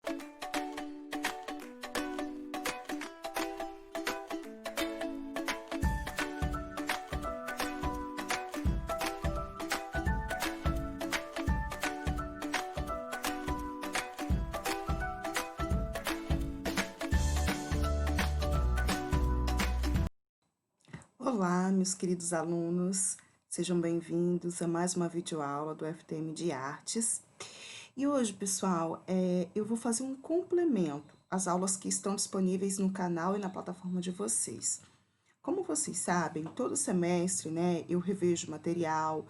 Olá, meus queridos alunos, sejam bem-vindos a mais uma videoaula do FTM de Artes. E hoje, pessoal, eu vou fazer um complemento às aulas que estão disponíveis no canal e na plataforma de vocês. Como vocês sabem, todo semestre, né, eu revejo o material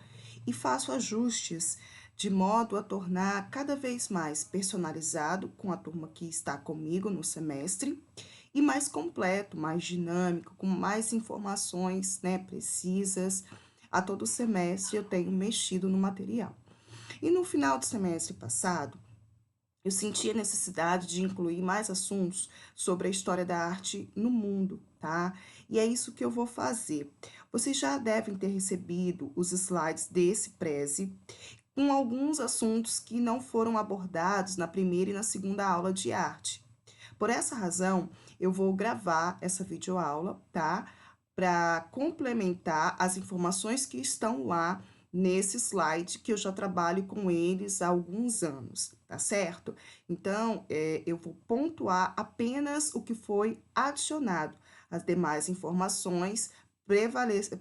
e faço ajustes de modo a tornar cada vez mais personalizado com a turma que está comigo no semestre e mais completo, mais dinâmico, com mais informações, né, precisas. A todo semestre eu tenho mexido no material. E no final do semestre passado, eu senti a necessidade de incluir mais assuntos sobre a história da arte no mundo, tá? E é isso que eu vou fazer. Vocês já devem ter recebido os slides desse Prezi, com alguns assuntos que não foram abordados na primeira e na segunda aula de arte. Por essa razão, eu vou gravar essa videoaula, tá? Para complementar as informações que estão lá nesse slide, que eu já trabalho com eles há alguns anos, tá certo? Então, eu vou pontuar apenas o que foi adicionado. As demais informações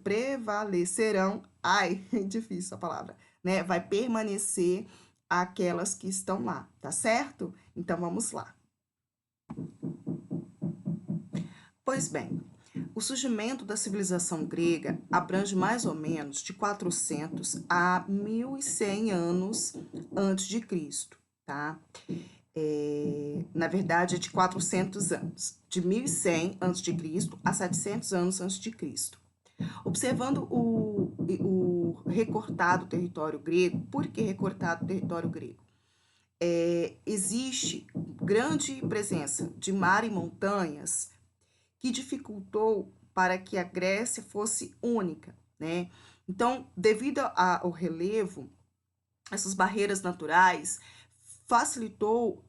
prevalecerão, ai, difícil a palavra, né? Vai permanecer aquelas que estão lá, tá certo? Então, vamos lá. Pois bem, o surgimento da civilização grega abrange mais ou menos de 400 a 1100 anos antes de Cristo, tá? Na verdade, é de 400 anos, de 1100 antes de Cristo a 700 anos antes de Cristo. Observando o recortado território grego, por que recortado território grego? Existe grande presença de mar e montanhas que dificultou para que a Grécia fosse única, né? Então, devido ao relevo, essas barreiras naturais facilitou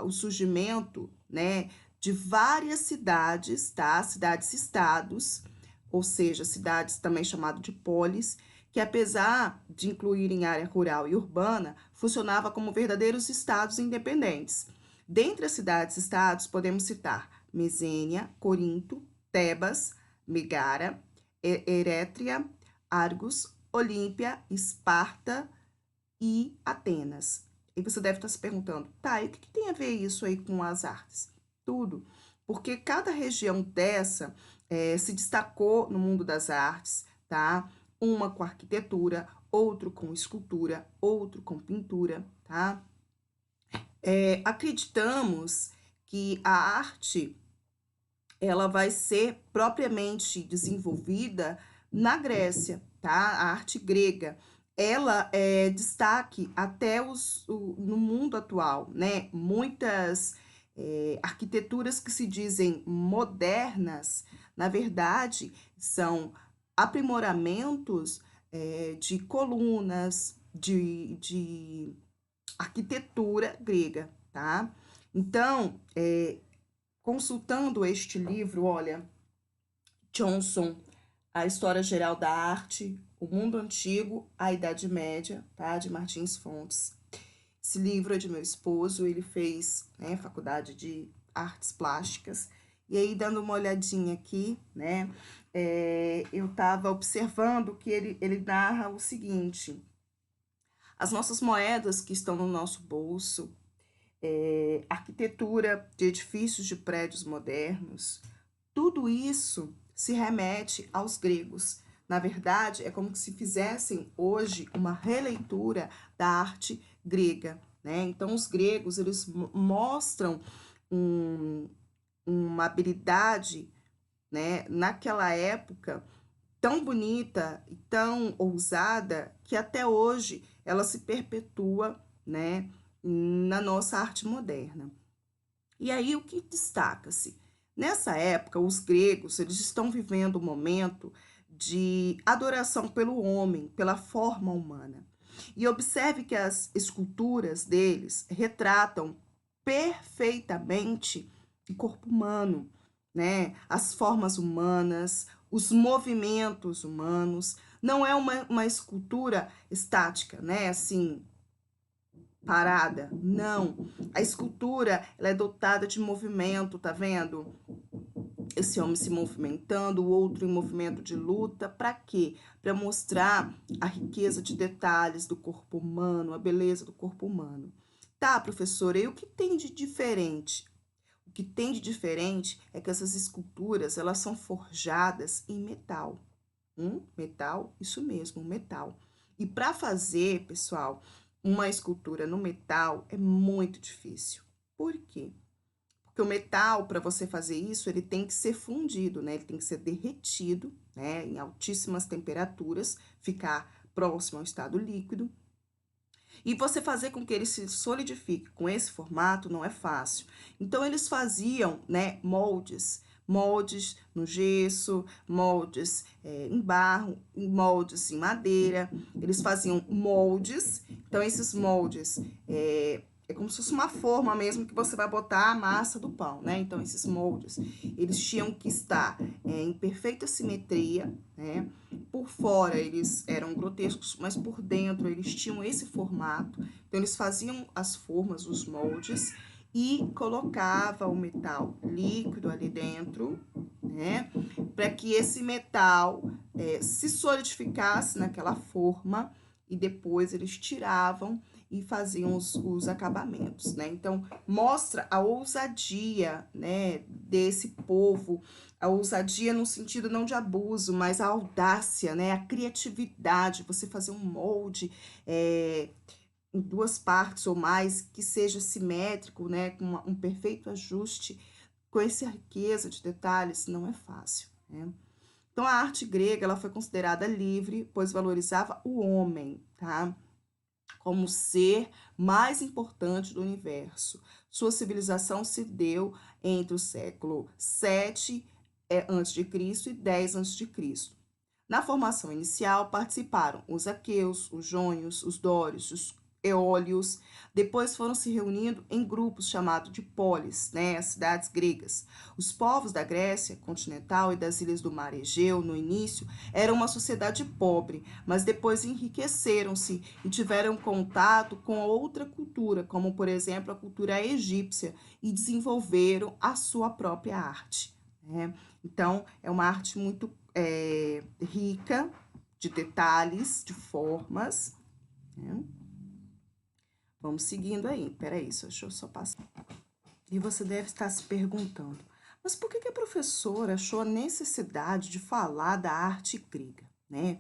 o surgimento, né, de várias cidades, tá? Cidades-estados, ou seja, cidades também chamadas de polis, que apesar de incluírem área rural e urbana, funcionava como verdadeiros estados independentes. Dentre as cidades-estados, podemos citar Mesênia, Corinto, Tebas, Megara, Erétria, Argos, Olímpia, Esparta e Atenas. E você deve estar se perguntando, tá, e o que tem a ver isso aí com as artes? Tudo, porque cada região dessa se destacou no mundo das artes, tá? Uma com arquitetura, outro com escultura, outro com pintura, tá? Acreditamos que a arte ela vai ser propriamente desenvolvida na Grécia, tá? A arte grega. Ela é destaque até no mundo atual, né? Muitas arquiteturas que se dizem modernas, na verdade, são aprimoramentos de colunas, de arquitetura grega, tá? Então, consultando este livro, olha, Johnson, A História Geral da Arte, O Mundo Antigo, a Idade Média, tá? De Martins Fontes. Esse livro é de meu esposo, ele fez, né, faculdade de artes plásticas. E aí, dando uma olhadinha aqui, né, eu estava observando que ele narra o seguinte: as nossas moedas que estão no nosso bolso, arquitetura de edifícios de prédios modernos, tudo isso se remete aos gregos. Na verdade, é como se fizessem hoje uma releitura da arte grega, né? Então, os gregos, eles mostram uma habilidade, né, naquela época tão bonita e tão ousada que até hoje ela se perpetua, né, na nossa arte moderna. E aí o que destaca-se? Nessa época, os gregos eles estão vivendo um momento de adoração pelo homem, pela forma humana. E observe que as esculturas deles retratam perfeitamente o corpo humano, né? As formas humanas, os movimentos humanos. Não é uma escultura estática, né? Assim, parada. Não. A escultura, ela é dotada de movimento, tá vendo? Esse homem se movimentando, o outro em movimento de luta. Para quê? Para mostrar a riqueza de detalhes do corpo humano, a beleza do corpo humano. Tá, professora, e o que tem de diferente? O que tem de diferente é que essas esculturas, elas são forjadas em metal. Metal? Isso mesmo, metal. E para fazer, pessoal, uma escultura no metal é muito difícil. Por quê? Porque o metal, para você fazer isso, ele tem que ser fundido, né? Ele tem que ser derretido, né? Em altíssimas temperaturas, ficar próximo ao estado líquido. E você fazer com que ele se solidifique com esse formato não é fácil. Então, eles faziam, né, moldes no gesso, moldes em barro, moldes em madeira. Eles faziam moldes. Então, esses moldes é como se fosse uma forma mesmo que você vai botar a massa do pão, né? Então, esses moldes, eles tinham que estar em perfeita simetria, né? Por fora eles eram grotescos, mas por dentro eles tinham esse formato. Então eles faziam as formas, os moldes e colocava o metal líquido ali dentro, né? Para que esse metal se solidificasse naquela forma e depois eles tiravam e faziam os acabamentos, né? Então mostra a ousadia, né, desse povo, a ousadia no sentido não de abuso, mas a audácia, né? A criatividade, você fazer um molde em duas partes ou mais, que seja simétrico, né? Com um perfeito ajuste, com essa riqueza de detalhes, não é fácil, né? Então, a arte grega, ela foi considerada livre, pois valorizava o homem, tá? Como ser mais importante do universo. Sua civilização se deu entre o século 7 antes de Cristo e 10 antes de Cristo. Na formação inicial participaram os aqueus, os jônios, os dórios, os eólios. Depois foram se reunindo em grupos chamados de polis, né, as cidades gregas. Os povos da Grécia continental e das ilhas do mar Egeu, no início, eram uma sociedade pobre, mas depois enriqueceram-se e tiveram contato com outra cultura, como por exemplo a cultura egípcia, e desenvolveram a sua própria arte, né? Então, é uma arte muito rica de detalhes, de formas, né? Vamos seguindo aí. Peraí, deixa eu só passar. E você deve estar se perguntando, mas por que a professora achou a necessidade de falar da arte grega, né?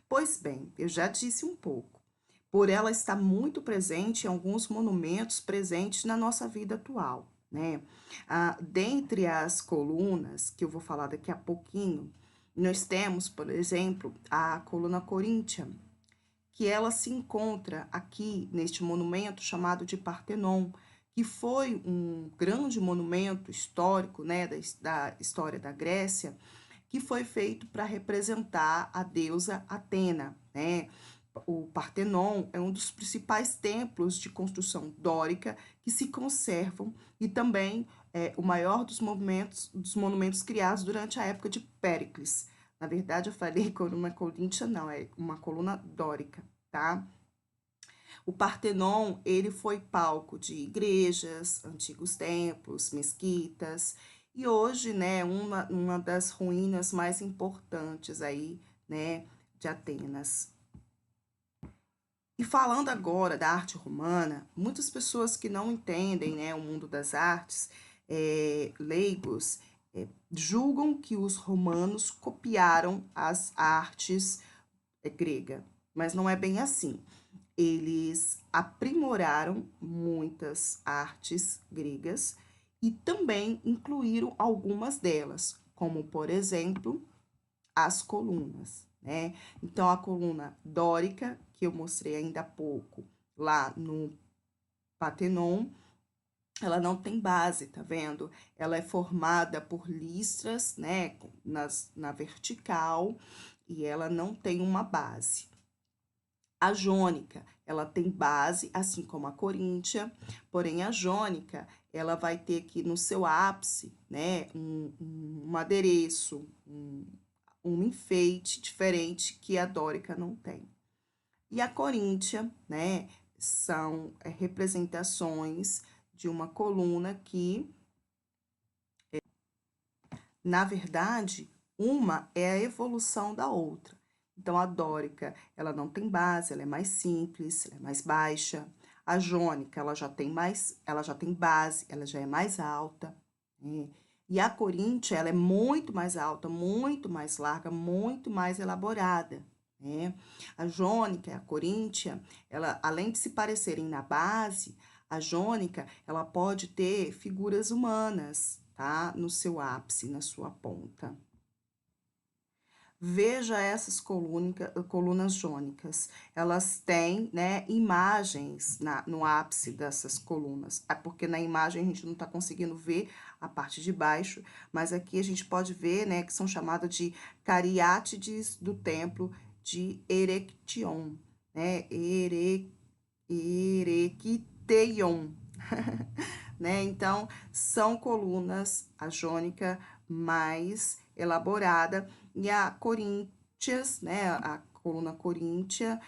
Pois bem, eu já disse um pouco. Por ela estar muito presente em alguns monumentos presentes na nossa vida atual, né? Dentre as colunas, que eu vou falar daqui a pouquinho, nós temos, por exemplo, a coluna coríntia, que ela se encontra aqui neste monumento chamado de Partenon, que foi um grande monumento histórico, né, da história da Grécia, que foi feito para representar a deusa Atena, né? O Partenon é um dos principais templos de construção dórica que se conservam e também é o maior dos monumentos criados durante a época de Péricles. Na verdade, eu falei coluna coríntia, não, é uma coluna dórica, tá? O Partenon, ele foi palco de igrejas, antigos templos, mesquitas, e hoje, né, uma das ruínas mais importantes aí, né, de Atenas. E falando agora da arte romana, muitas pessoas que não entendem, né, o mundo das artes, leigos, julgam que os romanos copiaram as artes grega, mas não é bem assim. Eles aprimoraram muitas artes gregas e também incluíram algumas delas, como por exemplo as colunas, né? Então a coluna dórica, que eu mostrei ainda há pouco lá no Partenon, ela não tem base, tá vendo? Ela é formada por listras, né, na vertical, e ela não tem uma base. A jônica, ela tem base, assim como a coríntia, porém a jônica, ela vai ter aqui no seu ápice, né, um adereço, um enfeite diferente que a dórica não tem. E a coríntia, né, são representações de uma coluna que, na verdade, uma é a evolução da outra. Então, a dórica, ela não tem base, ela é mais simples, ela é mais baixa. A jônica, ela já tem base, ela já é mais alta, né? E a coríntia, ela é muito mais alta, muito mais larga, muito mais elaborada, né? A jônica e a coríntia, ela, além de se parecerem na base, a jônica, ela pode ter figuras humanas, tá? No seu ápice, na sua ponta. Veja essas colunas jônicas. Elas têm, né, imagens no ápice dessas colunas. É porque na imagem a gente não está conseguindo ver a parte de baixo, mas aqui a gente pode ver, né, que são chamadas de cariátides do templo de Erection, né? Erequiteion. Né? Então, são colunas, a jônica mais elaborada e a coríntias, né? A coluna coríntia,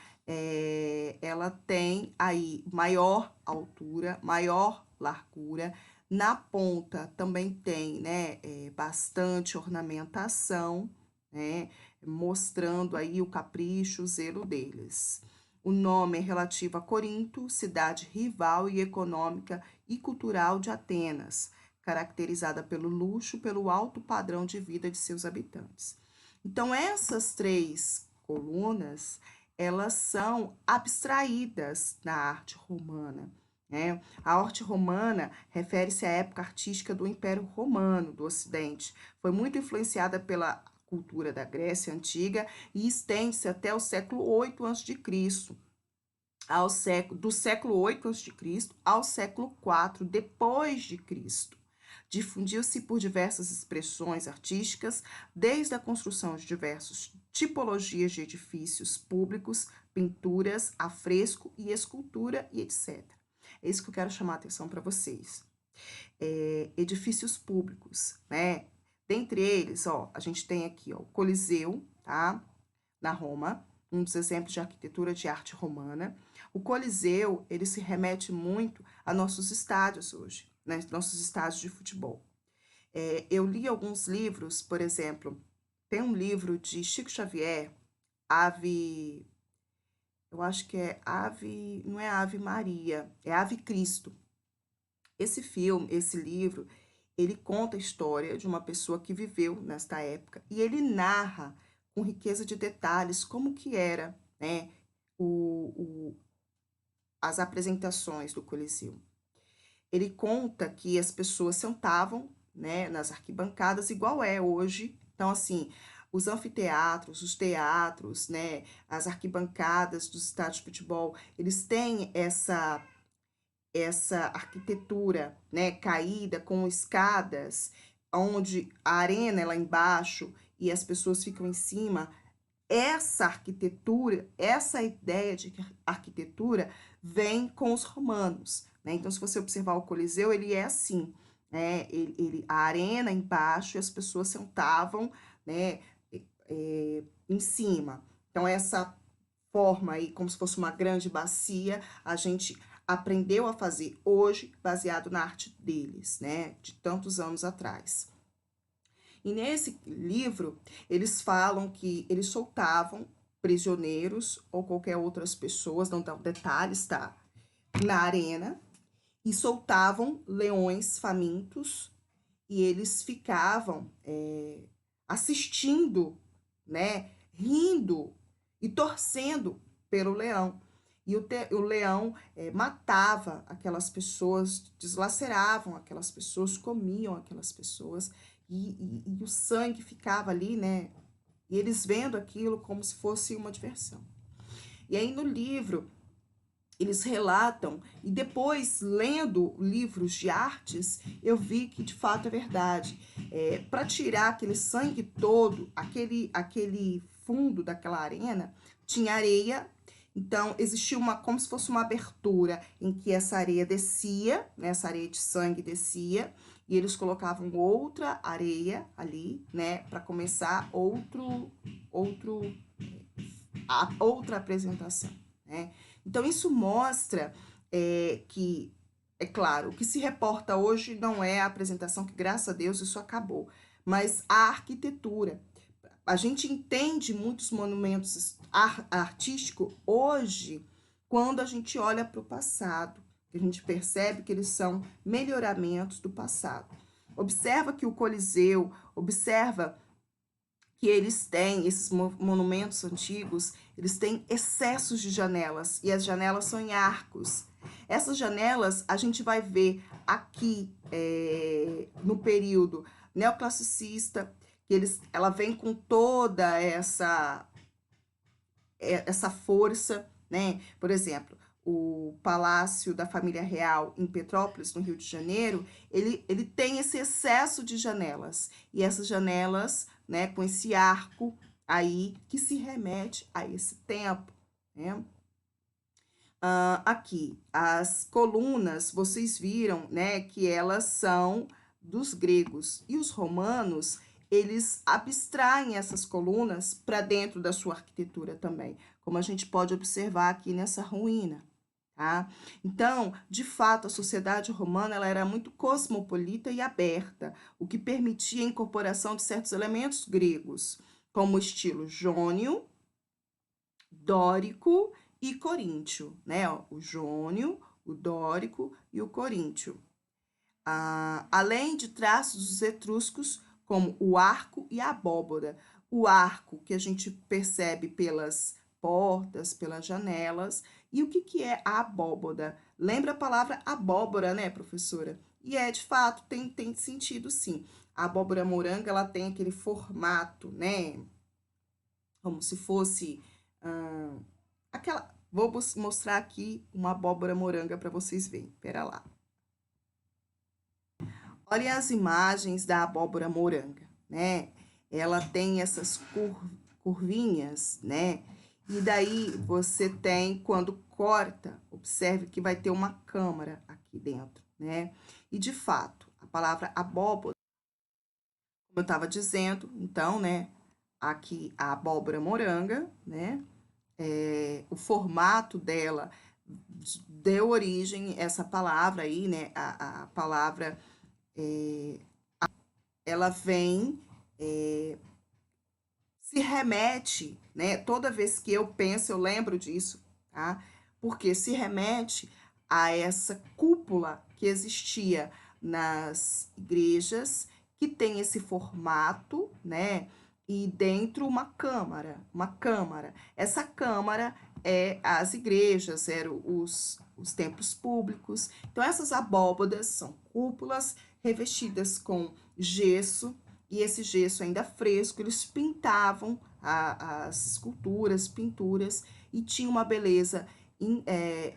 ela tem aí maior altura, maior largura. Na ponta também tem, né, bastante ornamentação, né? Mostrando aí o capricho, o zelo deles. O nome é relativo a Corinto, cidade rival e econômica e cultural de Atenas, caracterizada pelo luxo, pelo alto padrão de vida de seus habitantes. Então, essas três colunas, elas são abstraídas na arte romana, né? A arte romana refere-se à época artística do Império Romano do Ocidente. Foi muito influenciada pela cultura da Grécia Antiga e estende-se até o século 8 a.C., do século 8 a.C. ao século 4 depois de Cristo. Difundiu-se por diversas expressões artísticas, desde a construção de diversas tipologias de edifícios públicos, pinturas, afresco e escultura e etc. É isso que eu quero chamar a atenção para vocês. Edifícios públicos, né? Dentre eles, ó, a gente tem aqui, ó, o Coliseu, tá? Na Roma, um dos exemplos de arquitetura de arte romana. O Coliseu, ele se remete muito a nossos estádios hoje, né? Nossos estádios de futebol. Eu li alguns livros, por exemplo, tem um livro de Chico Xavier, Ave, eu acho que é Ave, não é Ave Maria, é Ave Cristo. Esse livro, ele conta a história de uma pessoa que viveu nesta época e ele narra com riqueza de detalhes como que era, né, as apresentações do Coliseu. Ele conta que as pessoas sentavam, né, nas arquibancadas igual é hoje. Então, assim, os anfiteatros, os teatros, né, as arquibancadas dos estádios de futebol, eles têm essa arquitetura, né, caída com escadas, onde a arena é lá embaixo e as pessoas ficam em cima. Essa arquitetura, essa ideia de arquitetura vem com os romanos, né? Então, se você observar o Coliseu, ele é assim, né? A arena embaixo e as pessoas sentavam, né, em cima. Então, essa forma aí, como se fosse uma grande bacia, a gente aprendeu a fazer hoje, baseado na arte deles, né, de tantos anos atrás. E nesse livro, eles falam que eles soltavam prisioneiros ou qualquer outras pessoas, não dão detalhes, tá? Na arena, e soltavam leões famintos, e eles ficavam assistindo, né, rindo e torcendo pelo leão. E o leão matava aquelas pessoas, deslaceravam aquelas pessoas, comiam aquelas pessoas, e o sangue ficava ali, né? E eles vendo aquilo como se fosse uma diversão. E aí no livro, eles relatam, e depois, lendo livros de artes, eu vi que de fato é verdade. Para tirar aquele sangue todo, aquele fundo daquela arena, tinha areia Então, existia como se fosse uma abertura em que essa areia descia, né? Essa areia de sangue descia, e eles colocavam outra areia ali, né? Para começar outra apresentação, né? Então, isso mostra que, é claro, o que se reporta hoje não é a apresentação, que graças a Deus isso acabou, mas a arquitetura. A gente entende muitos monumentos artísticos hoje quando a gente olha para o passado. A gente percebe que eles são melhoramentos do passado. Observa que o Coliseu, observa que eles têm, esses monumentos antigos, eles têm excessos de janelas, e as janelas são em arcos. Essas janelas a gente vai ver aqui no período neoclassicista, que ela vem com toda essa força, né? Por exemplo, o Palácio da Família Real em Petrópolis, no Rio de Janeiro, ele tem esse excesso de janelas. E essas janelas, né, com esse arco aí, que se remete a esse tempo, né? Aqui, as colunas, vocês viram, né, que elas são dos gregos. E os romanos, eles abstraem essas colunas para dentro da sua arquitetura também, como a gente pode observar aqui nessa ruína, tá? Então, de fato, a sociedade romana ela era muito cosmopolita e aberta, o que permitia a incorporação de certos elementos gregos, como o estilo jônio, dórico e coríntio, né? O jônio, o dórico e o coríntio. Além de traços dos etruscos, como o arco e a abóbora. O arco, que a gente percebe pelas portas, pelas janelas. E o que é a abóbora? Lembra a palavra abóbora, né, professora? E de fato, tem sentido, sim. A abóbora moranga, ela tem aquele formato, né? Como se fosse aquela. Vou mostrar aqui uma abóbora moranga para vocês verem. Pera lá. Olhem as imagens da abóbora moranga, né? Ela tem essas curvinhas, né? E daí você tem, quando corta, observe que vai ter uma câmara aqui dentro, né? E de fato, a palavra abóbora, como eu estava dizendo, então, né? Aqui a abóbora moranga, né? O formato dela deu origem a essa palavra aí, né? A palavra ela vem, se remete, né? Toda vez que eu penso, eu lembro disso, tá? Porque se remete a essa cúpula que existia nas igrejas, que tem esse formato, né? E dentro uma câmara, uma câmara. Essa câmara as igrejas, eram os templos públicos. Então, essas abóbodas são cúpulas revestidas com gesso, e esse gesso ainda fresco, eles pintavam as esculturas, pinturas, e tinha uma beleza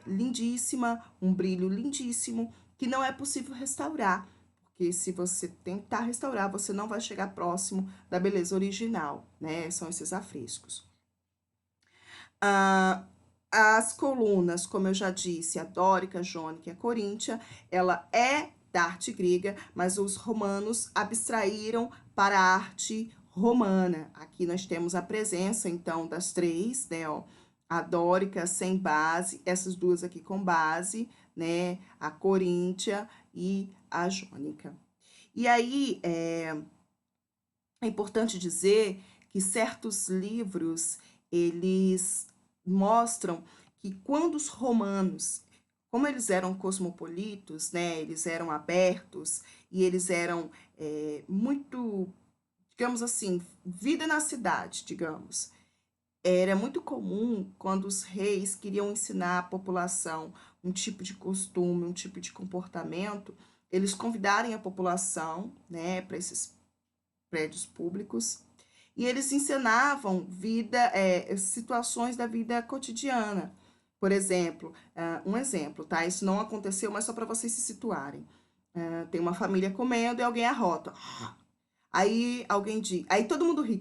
lindíssima, um brilho lindíssimo, que não é possível restaurar, porque se você tentar restaurar, você não vai chegar próximo da beleza original, né? São esses afrescos. As colunas, como eu já disse, a dórica, a jônica e a coríntia, ela é da arte grega, mas os romanos abstraíram para a arte romana. Aqui nós temos a presença, então, das três, né, ó, a dórica sem base, essas duas aqui com base, né, a coríntia e a jônica. E aí, é importante dizer que certos livros, eles mostram que quando os romanos, como eles eram cosmopolitos, né, eles eram abertos e eles eram muito, digamos assim, vida na cidade, digamos. Era muito comum quando os reis queriam ensinar à população um tipo de costume, um tipo de comportamento, eles convidarem a população, né, para esses prédios públicos, e eles ensinavam situações da vida cotidiana. Por exemplo, um exemplo, tá? Isso não aconteceu, mas só para vocês se situarem. Tem uma família comendo e alguém arrota. Aí alguém diz, aí todo mundo ri.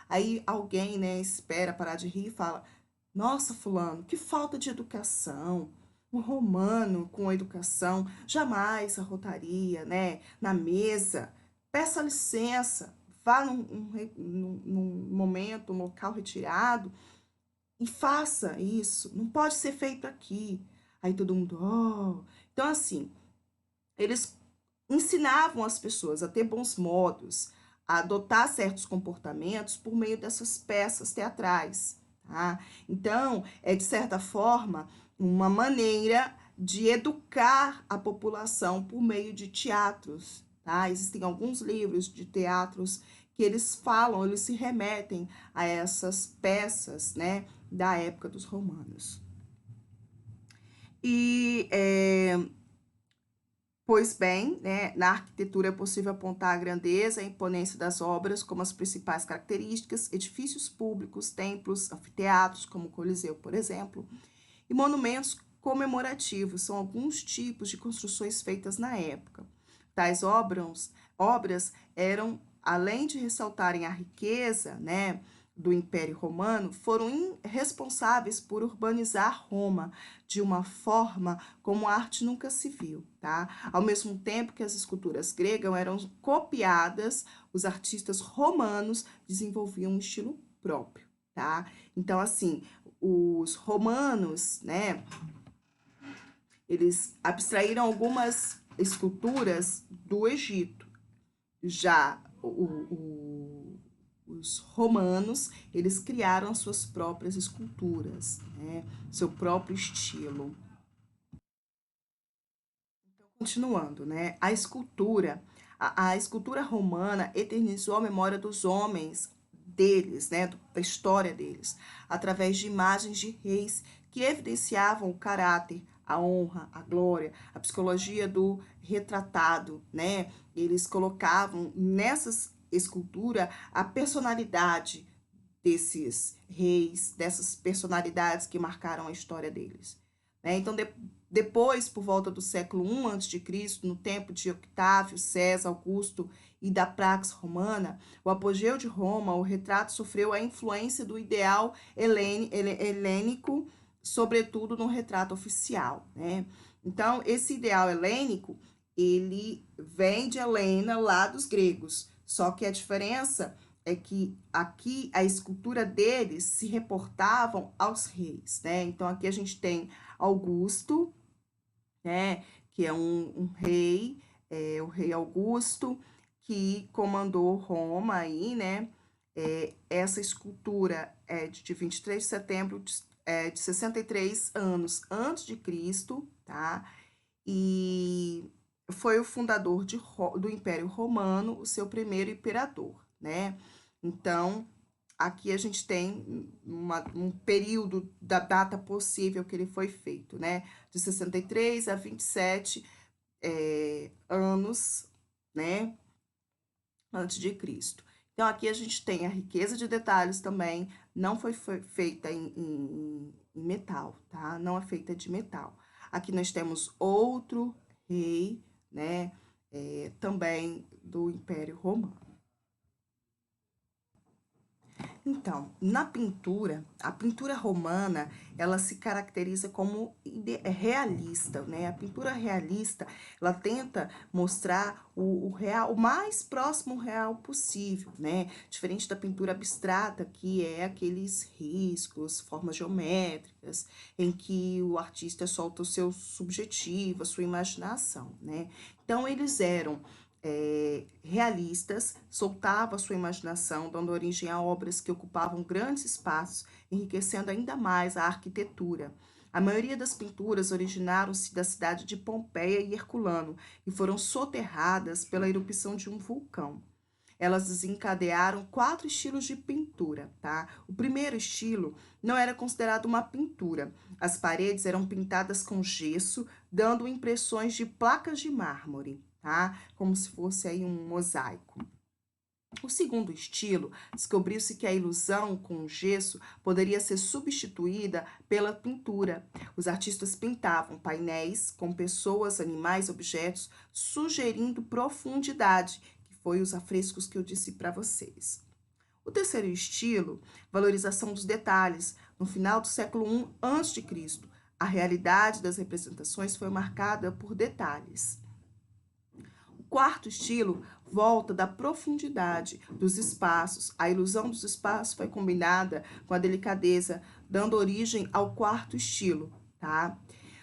Aí alguém, né, espera parar de rir e fala: Nossa, fulano, que falta de educação. Um romano com educação jamais arrotaria, né, na mesa. Peça licença, vá num momento, um local retirado e faça isso. Não pode ser feito aqui. Aí todo mundo, oh. Então, assim, eles ensinavam as pessoas a ter bons modos, a adotar certos comportamentos por meio dessas peças teatrais, tá? Então, é de certa forma uma maneira de educar a população por meio de teatros, tá? Existem alguns livros de teatros que eles falam, eles se remetem a essas peças, né, da época dos romanos. E Pois bem, né, na arquitetura é possível apontar a grandeza e a imponência das obras como as principais características, edifícios públicos, templos, anfiteatros, como o Coliseu, por exemplo, e monumentos comemorativos, são alguns tipos de construções feitas na época. Tais obras eram, além de ressaltarem a riqueza, né, do Império Romano, foram responsáveis por urbanizar Roma de uma forma como a arte nunca se viu, tá? Ao mesmo tempo que as esculturas gregas eram copiadas, os artistas romanos desenvolviam um estilo próprio, tá? Então, assim, os romanos, né, eles abstraíram algumas esculturas do Egito. Já os romanos, eles criaram suas próprias esculturas, né, seu próprio estilo. Continuando, né, a escultura romana eternizou a memória dos homens, deles, né, da história deles, através de imagens de reis que evidenciavam o caráter, a honra, a glória, a psicologia do retratado, né? Eles colocavam nessas esculturas a personalidade desses reis, dessas personalidades que marcaram a história deles, né? Então, depois, por volta do século I a.C., no tempo de Octávio, César, Augusto e da Pax Romana, o apogeu de Roma, o retrato sofreu a influência do ideal helênico, sobretudo no retrato oficial, né? Então, esse ideal helênico, ele vem de Helena, lá dos gregos, só que a diferença é que aqui a escultura deles se reportavam aos reis, né? Então, aqui a gente tem Augusto, né, que é um rei, o rei Augusto, que comandou Roma aí, né? Essa escultura é de 23 de setembro de 63 anos antes de Cristo, tá? E foi o fundador do Império Romano, o seu primeiro imperador, né? Então, aqui a gente tem um período da data possível que ele foi feito, né? De 63 a 27 anos, né? Antes de Cristo. Então, aqui a gente tem a riqueza de detalhes também, não foi feita em metal, tá? Não é feita de metal. Aqui nós temos outro rei, né? Também do Império Romano. Então, na pintura, a pintura romana, ela se caracteriza como realista, né? A pintura realista, ela tenta mostrar o real, o mais próximo real possível, né? Diferente da pintura abstrata, que é aqueles riscos, formas geométricas, em que o artista solta o seu subjetivo, a sua imaginação, né? Então, eles eram realistas, soltava a sua imaginação, dando origem a obras que ocupavam grandes espaços, enriquecendo ainda mais a arquitetura. A maioria das pinturas originaram-se da cidade de Pompeia e Herculano e foram soterradas pela erupção de um vulcão. Elas desencadearam 4 estilos de pintura, tá? O primeiro estilo não era considerado uma pintura. As paredes eram pintadas com gesso, dando impressões de placas de mármore, tá? Como se fosse aí um mosaico. O segundo estilo, descobriu-se que a ilusão com o gesso poderia ser substituída pela pintura. Os artistas pintavam painéis com pessoas, animais, objetos, sugerindo profundidade, que foi os afrescos que eu disse para vocês. O terceiro estilo, valorização dos detalhes, no final do século I a.C. A realidade das representações foi marcada por detalhes. O quarto estilo volta da profundidade dos espaços. A ilusão dos espaços foi combinada com a delicadeza, dando origem ao quarto estilo, tá?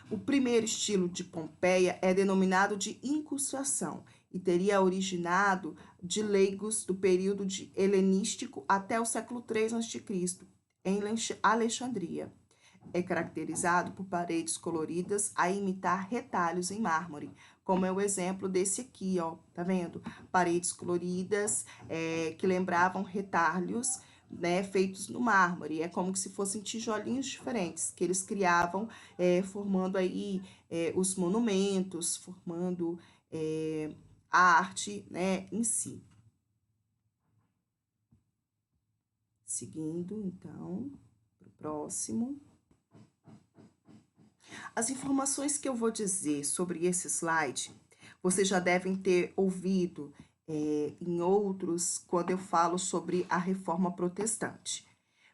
O primeiro estilo de Pompeia é denominado de incrustação e teria originado de leigos do período helenístico até o século III a.C., em Alexandria. É caracterizado por paredes coloridas a imitar retalhos em mármore, como é o exemplo desse aqui, ó, tá vendo? Paredes coloridas que lembravam retalhos, né, feitos no mármore. É como se fossem tijolinhos diferentes que eles criavam, formando aí os monumentos, formando a arte, né, em si. Seguindo, então, para o próximo. As informações que eu vou dizer sobre esse slide, vocês já devem ter ouvido em outros, quando eu falo sobre a reforma protestante.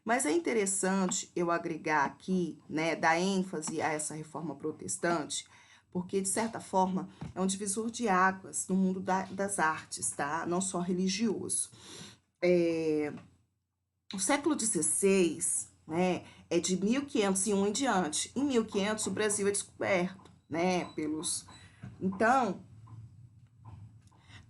Mas é interessante eu agregar aqui, né, dar ênfase a essa reforma protestante, porque, de certa forma, é um divisor de águas no mundo das artes, tá? Não só religioso. O século XVI, né, é de 1501 em diante. Em 1500, o Brasil é descoberto, né, pelos... Então,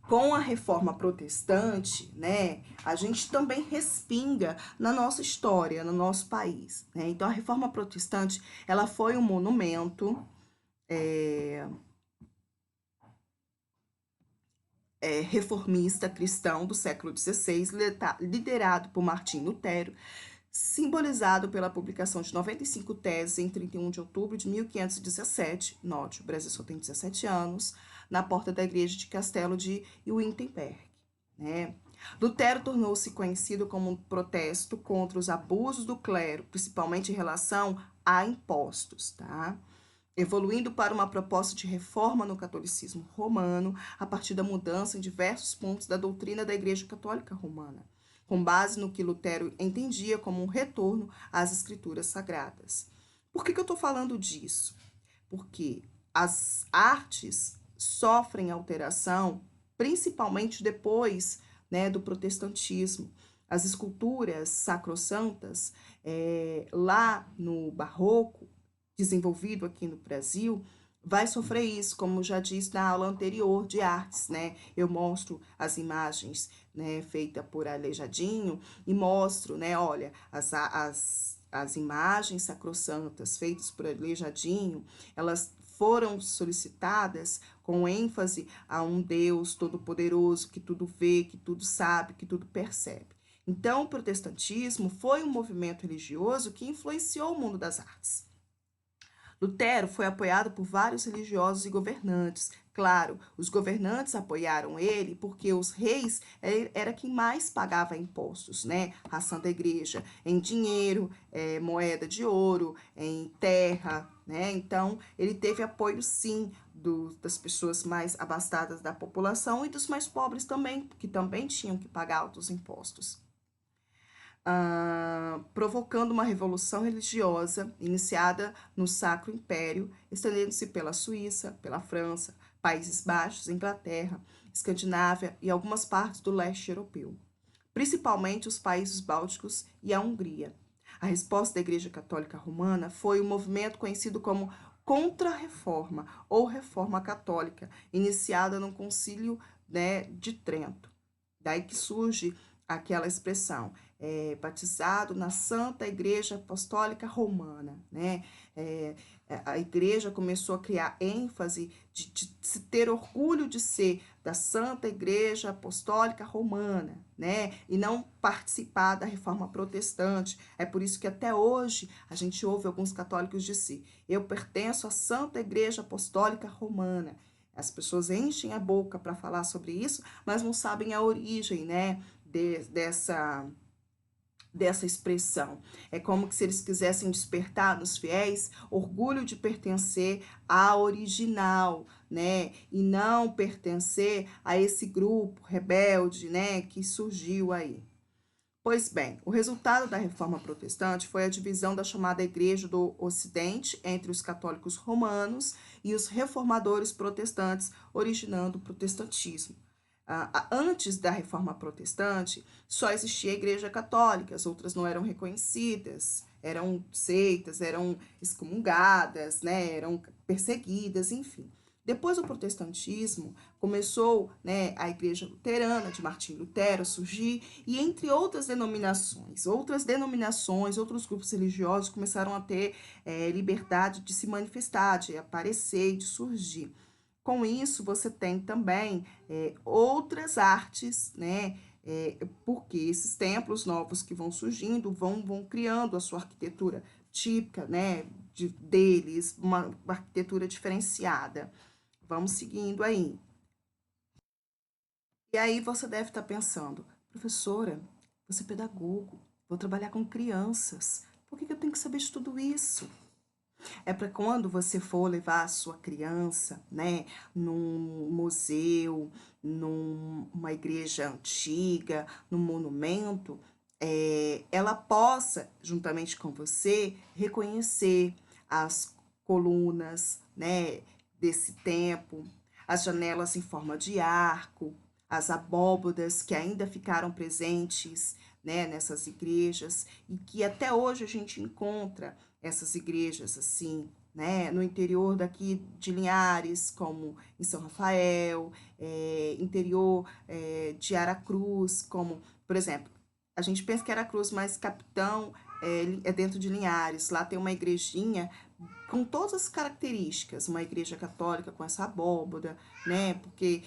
com a reforma protestante, né, a gente também respinga na nossa história, no nosso país, né? Então, a reforma protestante, ela foi um monumento reformista cristão do século XVI, liderado por Martim Lutero, simbolizado pela publicação de 95 teses em 31 de outubro de 1517, note, o Brasil só tem 17 anos, na porta da igreja de Castelo de Wittenberg, né? Lutero tornou-se conhecido como um protesto contra os abusos do clero, principalmente em relação a impostos, tá? Evoluindo para uma proposta de reforma no catolicismo romano, a partir da mudança em diversos pontos da doutrina da Igreja Católica Romana, com base no que Lutero entendia como um retorno às escrituras sagradas. Por que eu estou falando disso? Porque as artes sofrem alteração, principalmente depois, né, do protestantismo. As esculturas sacrossantas, lá no Barroco, desenvolvido aqui no Brasil, vai sofrer isso, como já disse na aula anterior de artes, né? Eu mostro as imagens, né, feitas por Aleijadinho e mostro, né, olha, as imagens sacrossantas feitas por Aleijadinho, elas foram solicitadas com ênfase a um Deus todo-poderoso que tudo vê, que tudo sabe, que tudo percebe. Então, o protestantismo foi um movimento religioso que influenciou o mundo das artes. Lutero foi apoiado por vários religiosos e governantes. Claro, os governantes apoiaram ele porque os reis era quem mais pagava impostos, né? A Santa Igreja, em dinheiro, moeda de ouro, em terra, né? Então, ele teve apoio, sim, das pessoas mais abastadas da população e dos mais pobres também, que também tinham que pagar altos impostos. Provocando uma revolução religiosa iniciada no Sacro Império, estendendo-se pela Suíça, pela França, Países Baixos, Inglaterra, Escandinávia e algumas partes do leste europeu, principalmente os países bálticos e a Hungria. A resposta da Igreja Católica Romana foi um movimento conhecido como Contra-Reforma ou Reforma Católica, iniciada no Concílio, né, de Trento. Daí que surge aquela expressão, batizado na Santa Igreja Apostólica Romana, né? A igreja começou a criar ênfase de se ter orgulho de ser da Santa Igreja Apostólica Romana, né? E não participar da reforma protestante. É por isso que até hoje a gente ouve alguns católicos dizer: eu pertenço à Santa Igreja Apostólica Romana. As pessoas enchem a boca para falar sobre isso, mas não sabem a origem, né, dessa expressão. É como se eles quisessem despertar nos fiéis orgulho de pertencer à original, né, e não pertencer a esse grupo rebelde, né, que surgiu aí. Pois bem, o resultado da Reforma Protestante foi a divisão da chamada Igreja do Ocidente entre os católicos romanos e os reformadores protestantes, originando o protestantismo. Antes da Reforma Protestante, só existia a Igreja Católica, as outras não eram reconhecidas, eram seitas, eram excomungadas, né, eram perseguidas, enfim. Depois do protestantismo, começou, né, a Igreja Luterana, de Martim Lutero, a surgir, e entre outras denominações, outros grupos religiosos começaram a ter liberdade de se manifestar, de aparecer, de surgir. Com isso, você tem também outras artes, né? Porque esses templos novos que vão surgindo vão criando a sua arquitetura típica, né? Deles, uma arquitetura diferenciada. Vamos seguindo aí. E aí você deve estar pensando, professora, você é pedagogo, vou trabalhar com crianças, por que eu tenho que saber de tudo isso? É para quando você for levar a sua criança, né, num museu, numa igreja antiga, num monumento, ela possa, juntamente com você, reconhecer as colunas, né, desse tempo, as janelas em forma de arco, as abóbodas que ainda ficaram presentes, né, nessas igrejas e que até hoje a gente encontra essas igrejas assim, né, no interior daqui de Linhares, como em São Rafael, interior de Aracruz, como, por exemplo, a gente pensa que Aracruz, mas Capitão é dentro de Linhares. Lá tem uma igrejinha com todas as características, uma igreja católica com essa abóboda, né? Porque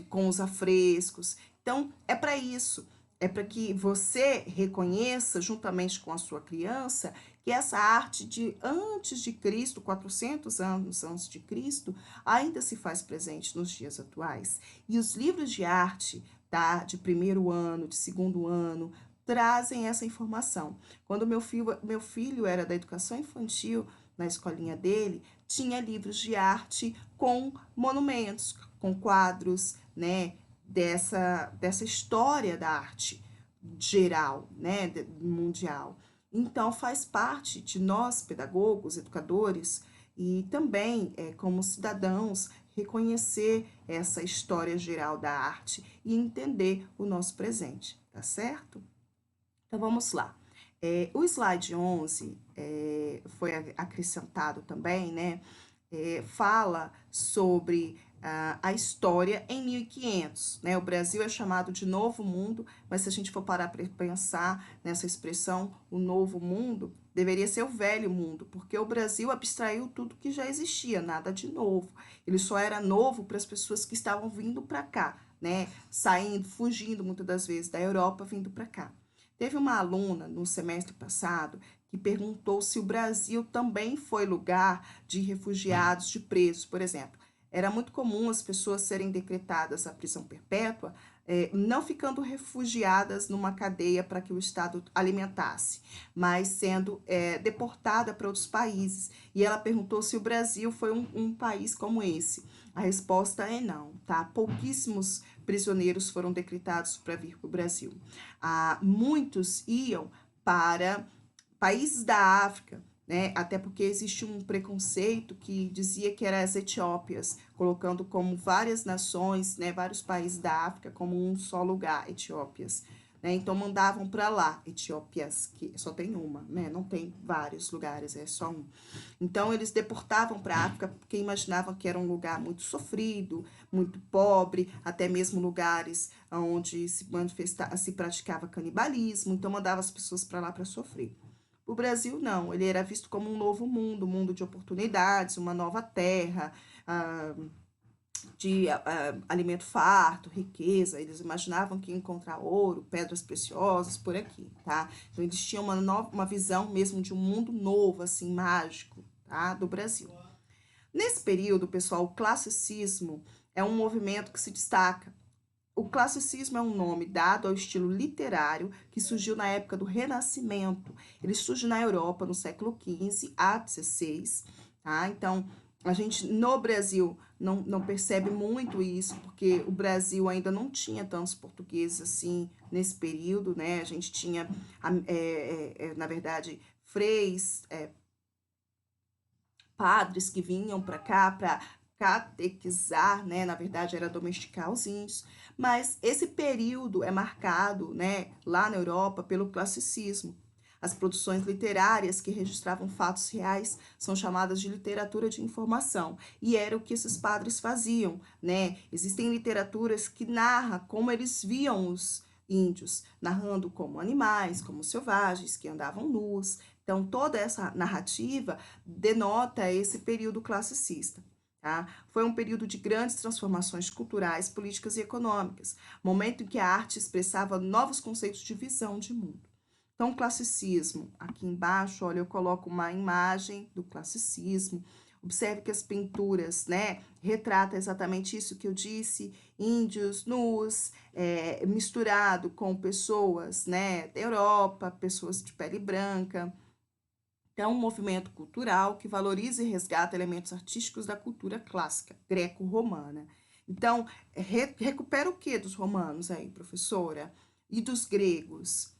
com os afrescos. Então, é para isso. É para que você reconheça, juntamente com a sua criança, que essa arte de antes de Cristo, 400 anos antes de Cristo, ainda se faz presente nos dias atuais. E os livros de arte, tá? De primeiro ano, de segundo ano, trazem essa informação. Quando meu filho era da educação infantil, na escolinha dele, tinha livros de arte com monumentos, com quadros, né, dessa história da arte geral, né, mundial. Então, faz parte de nós, pedagogos, educadores, e também, como cidadãos, reconhecer essa história geral da arte e entender o nosso presente, tá certo? Então, vamos lá. O slide 11 foi acrescentado também, né? Fala sobre a história em 1500, né? O Brasil é chamado de Novo Mundo, mas se a gente for parar para pensar nessa expressão, o Novo Mundo, deveria ser o Velho Mundo, porque o Brasil abstraiu tudo que já existia, nada de novo. Ele só era novo para as pessoas que estavam vindo para cá, né? Saindo, fugindo muitas das vezes da Europa, vindo para cá. Teve uma aluna no semestre passado que perguntou se o Brasil também foi lugar de refugiados, de presos, por exemplo. Era muito comum as pessoas serem decretadas à prisão perpétua, não ficando refugiadas numa cadeia para que o Estado alimentasse, mas sendo deportada para outros países. E ela perguntou se o Brasil foi um país como esse. A resposta é não, tá? Pouquíssimos prisioneiros foram decretados para vir para o Brasil. Muitos iam para países da África, né? Até porque existe um preconceito que dizia que eram as Etiópias, colocando como várias nações, né, vários países da África como um só lugar, Etiópias. Né? Então mandavam para lá, Etiópias, que só tem uma, né? Não tem vários lugares, é só um. Então eles deportavam para a África porque imaginavam que era um lugar muito sofrido, muito pobre, até mesmo lugares onde se praticava canibalismo, então mandava as pessoas para lá para sofrer. O Brasil não, ele era visto como um novo mundo, um mundo de oportunidades, uma nova terra, ah, de alimento farto, riqueza. Eles imaginavam que ia encontrar ouro, pedras preciosas por aqui, tá? Então eles tinham uma visão mesmo de um mundo novo, assim, mágico, tá? Do Brasil. Nesse período, pessoal, o classicismo é um movimento que se destaca. O classicismo é um nome dado ao estilo literário que surgiu na época do Renascimento. Ele surge na Europa no século XV a XVI, tá? Então, A gente, no Brasil, não percebe muito isso, porque o Brasil ainda não tinha tantos portugueses assim nesse período, né? A gente tinha, na verdade, freis, padres que vinham para cá para catequizar, né? Na verdade, era domesticar os índios. Mas esse período é marcado, né, lá na Europa, pelo classicismo. As produções literárias que registravam fatos reais são chamadas de literatura de informação. E era o que esses padres faziam, né? Existem literaturas que narram como eles viam os índios, narrando como animais, como selvagens, que andavam nus. Então, toda essa narrativa denota esse período classicista. Tá? Foi um período de grandes transformações culturais, políticas e econômicas, momento em que a arte expressava novos conceitos de visão de mundo. Então, o classicismo, aqui embaixo, olha, eu coloco uma imagem do classicismo. Observe que as pinturas, né, retratam exatamente isso que eu disse, índios nus, misturado com pessoas, né, da Europa, pessoas de pele branca. Então, um movimento cultural que valoriza e resgata elementos artísticos da cultura clássica, greco-romana. Então, recupera o que dos romanos aí, professora? E dos gregos?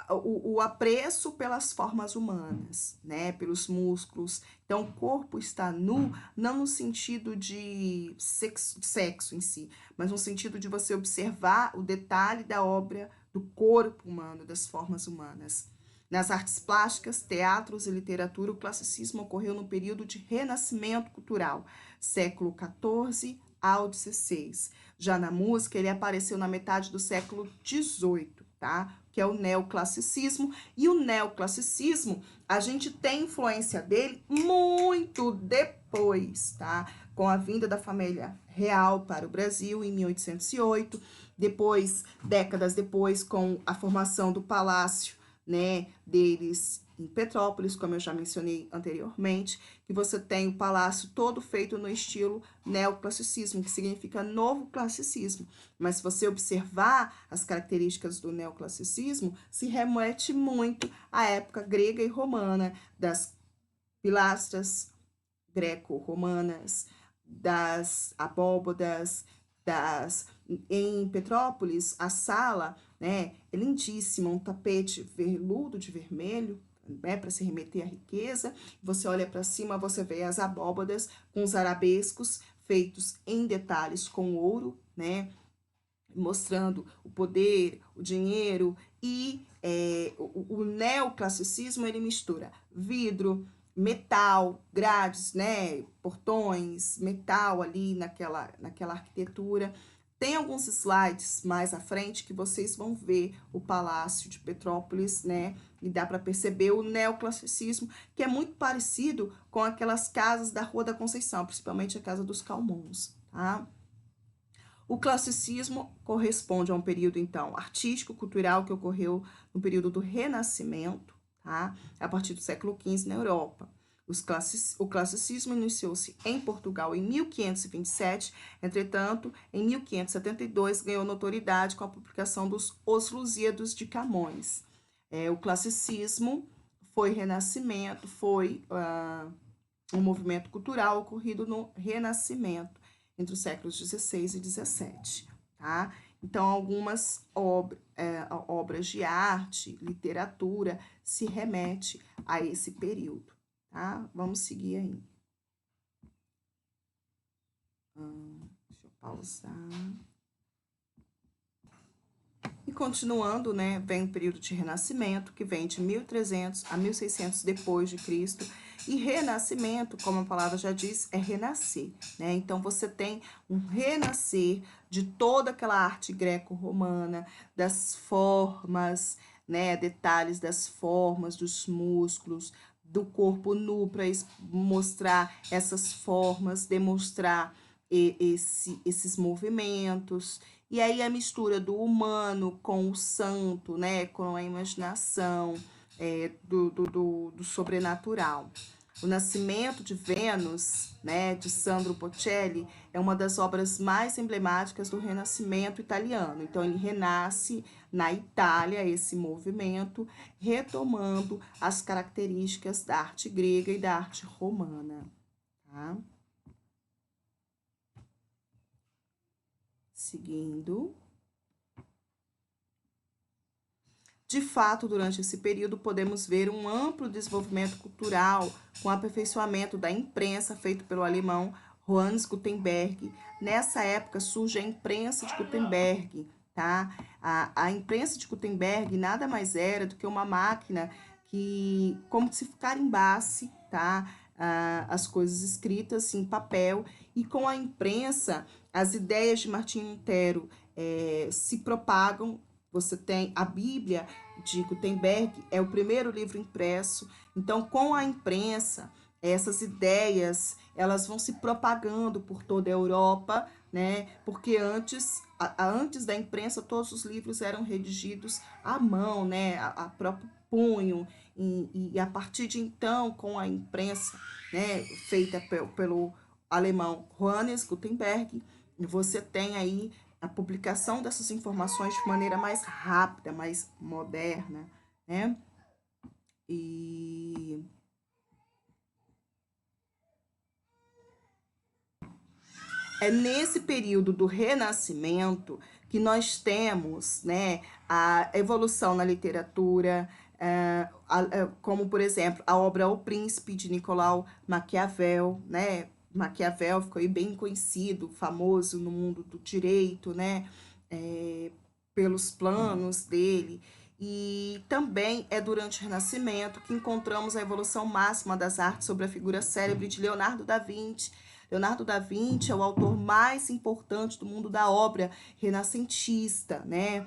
O apreço pelas formas humanas, né? Pelos músculos. Então, o corpo está nu, não no sentido de sexo em si, mas no sentido de você observar o detalhe da obra do corpo humano, das formas humanas. Nas artes plásticas, teatros e literatura, o classicismo ocorreu no período de renascimento cultural, século XIV ao XVI. Já na música, ele apareceu na metade do século XVIII, tá? Que é o neoclassicismo. E o neoclassicismo, a gente tem influência dele muito depois, tá? Com a vinda da família real para o Brasil em 1808, depois, décadas depois, com a formação do Palácio, né, deles em Petrópolis, como eu já mencionei anteriormente, que você tem o palácio todo feito no estilo neoclassicismo, que significa novo classicismo. Mas se você observar as características do neoclassicismo, se remete muito à época grega e romana, das pilastras greco-romanas, das abóbodas, em Petrópolis, a sala, né, é lindíssima, um tapete veludo de vermelho, né, para se remeter à riqueza. Você olha para cima, você vê as abóbadas com os arabescos feitos em detalhes com ouro, né, mostrando o poder, o dinheiro e o neoclassicismo ele mistura vidro, metal, grades, né, portões, metal ali naquela arquitetura. Tem alguns slides mais à frente que vocês vão ver o Palácio de Petrópolis, né, e dá para perceber o neoclassicismo, que é muito parecido com aquelas casas da Rua da Conceição, principalmente a Casa dos Calmons, tá? O classicismo corresponde a um período, então, artístico-cultural que ocorreu no período do Renascimento, tá? A partir do século XV na Europa. O classicismo iniciou-se em Portugal em 1527, entretanto, em 1572 ganhou notoriedade com a publicação dos Os Lusíadas de Camões. O classicismo foi renascimento, foi um movimento cultural ocorrido no Renascimento, entre os séculos XVI e XVII, tá? Então, algumas obras de arte, literatura, se remete a esse período, tá? Vamos seguir aí. Deixa eu pausar. E continuando, né, vem o período de Renascimento, que vem de 1300 a 1600 depois de Cristo. E renascimento, como a palavra já diz, é renascer, né? Então você tem um renascer de toda aquela arte greco-romana, das formas, né, detalhes das formas, dos músculos, do corpo nu para mostrar essas formas, demonstrar esses movimentos. E aí a mistura do humano com o santo, né, com a imaginação do sobrenatural. O Nascimento de Vênus, né, de Sandro Botticelli, é uma das obras mais emblemáticas do Renascimento italiano. Então, ele renasce na Itália, esse movimento, retomando as características da arte grega e da arte romana. Tá? Seguindo. De fato, durante esse período, podemos ver um amplo desenvolvimento cultural com o aperfeiçoamento da imprensa feito pelo alemão Johannes Gutenberg. Nessa época surge a imprensa de Gutenberg, tá? A imprensa de Gutenberg nada mais era do que uma máquina que, como se carimbasse, tá? As coisas escritas em papel, e com a imprensa, as ideias de Martinho Lutero se propagam. Você tem a Bíblia de Gutenberg, é o primeiro livro impresso. Então, com a imprensa, essas ideias, elas vão se propagando por toda a Europa, né? Porque antes da imprensa, todos os livros eram redigidos à mão, né? A próprio punho. E a partir de então, com a imprensa, né, feita pelo alemão Johannes Gutenberg, você tem aí a publicação dessas informações de maneira mais rápida, mais moderna, né? E é nesse período do Renascimento que nós temos, né, a evolução na literatura, como, por exemplo, a obra O Príncipe, de Nicolau Maquiavel, né? Maquiavel ficou aí bem conhecido, famoso no mundo do direito, né? Pelos planos dele. E também é durante o Renascimento que encontramos a evolução máxima das artes sobre a figura célebre de Leonardo da Vinci. Leonardo da Vinci é o autor mais importante do mundo da obra renascentista, né?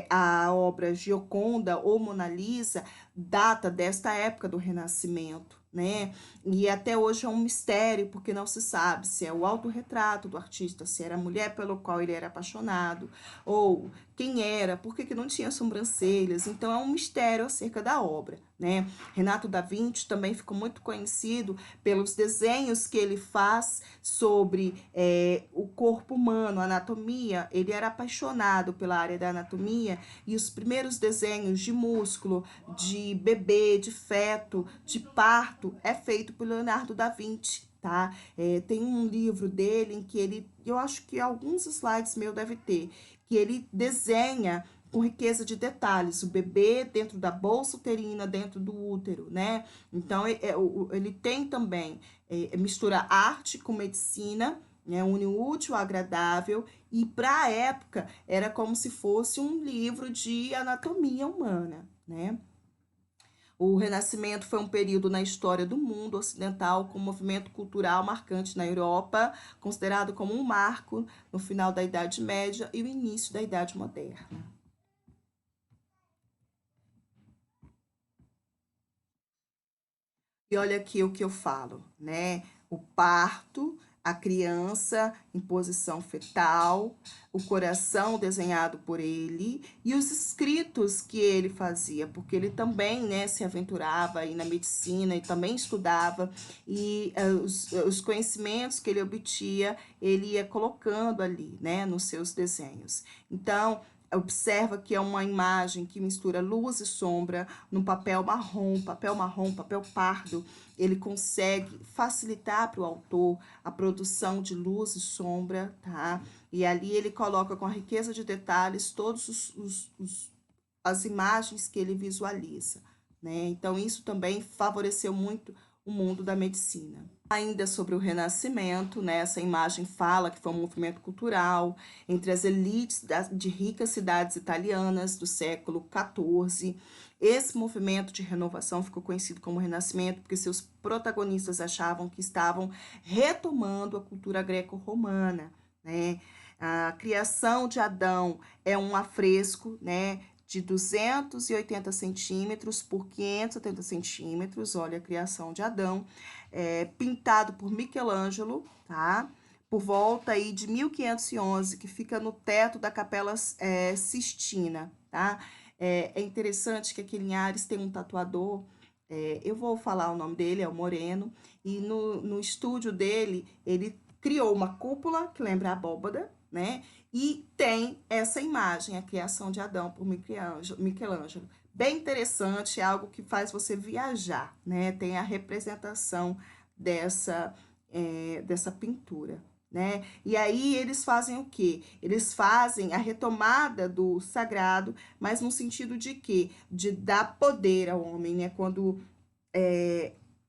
A obra Gioconda ou Mona Lisa data desta época do Renascimento, né? E até hoje é um mistério, porque não se sabe se é o autorretrato do artista, se era a mulher pelo qual ele era apaixonado, ou quem era, por que não tinha sobrancelhas. Então é um mistério acerca da obra, né? Renato da Vinci também ficou muito conhecido pelos desenhos que ele faz sobre o corpo humano, a anatomia. Ele era apaixonado pela área da anatomia, e os primeiros desenhos de músculo, de bebê, de feto, de parto, é feito por Leonardo da Vinci, tá? Tem um livro dele em que ele, eu acho que alguns slides meu deve ter, que ele desenha com riqueza de detalhes, o bebê dentro da bolsa uterina, dentro do útero, né? Então, ele tem também, mistura arte com medicina, né? Une o útil ao agradável, e para a época era como se fosse um livro de anatomia humana, né? O Renascimento foi um período na história do mundo ocidental com um movimento cultural marcante na Europa, considerado como um marco no final da Idade Média e o início da Idade Moderna. E olha aqui o que eu falo, né? O parto, a criança em posição fetal, o coração desenhado por ele e os escritos que ele fazia, porque ele também, né, se aventurava aí na medicina e também estudava, e os conhecimentos que ele obtinha, ele ia colocando ali, né, nos seus desenhos. Então, observa que é uma imagem que mistura luz e sombra no papel marrom, papel pardo. Ele consegue facilitar para o autor a produção de luz e sombra, tá? E ali ele coloca com a riqueza de detalhes todos as imagens que ele visualiza, né? Então, isso também favoreceu muito o mundo da medicina. Ainda sobre o Renascimento, né, essa imagem fala que foi um movimento cultural entre as elites de ricas cidades italianas do século XIV. Esse movimento de renovação ficou conhecido como Renascimento porque seus protagonistas achavam que estavam retomando a cultura greco-romana, né? A criação de Adão é um afresco, né, de 280 centímetros por 570 centímetros, olha a criação de Adão, pintado por Michelangelo, tá? Por volta aí de 1511, que fica no teto da Capela Sistina, tá? É interessante que aqui em Linhares tem um tatuador, eu vou falar o nome dele, é o Moreno, e no estúdio dele, ele criou uma cúpula que lembra a abóbada, né? E tem essa imagem, a criação de Adão por Michelangelo. Bem interessante, é algo que faz você viajar, né? Tem a representação dessa pintura. né? E aí eles fazem o quê? Eles fazem a retomada do sagrado, mas no sentido de quê? De dar poder ao homem, né? Quando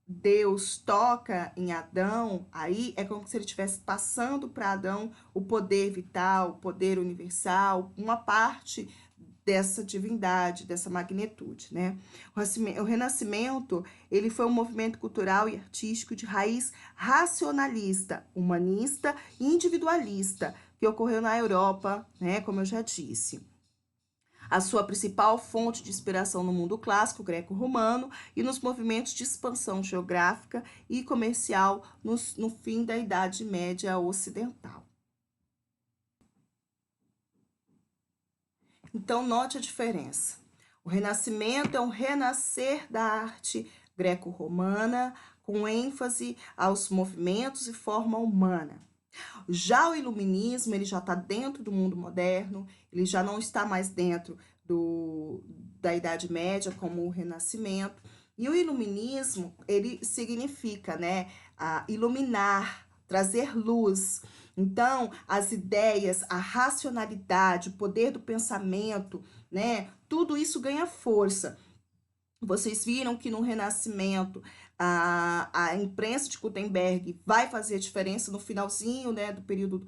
Deus toca em Adão, aí é como se ele estivesse passando para Adão o poder vital, o poder universal, uma parte dessa divindade, dessa magnitude, né? O Renascimento, ele foi um movimento cultural e artístico de raiz racionalista, humanista e individualista, que ocorreu na Europa, né, como eu já disse. A sua principal fonte de inspiração no mundo clássico greco-romano e nos movimentos de expansão geográfica e comercial no fim da Idade Média Ocidental. Então, note a diferença. O Renascimento é um renascer da arte greco-romana, com ênfase aos movimentos e forma humana. Já o iluminismo, ele já está dentro do mundo moderno, ele já não está mais dentro da Idade Média, como o Renascimento. E o iluminismo, ele significa, né, iluminar, trazer luz. Então, as ideias, a racionalidade, o poder do pensamento, né, tudo isso ganha força. Vocês viram que no Renascimento a imprensa de Gutenberg vai fazer a diferença no finalzinho, né, do período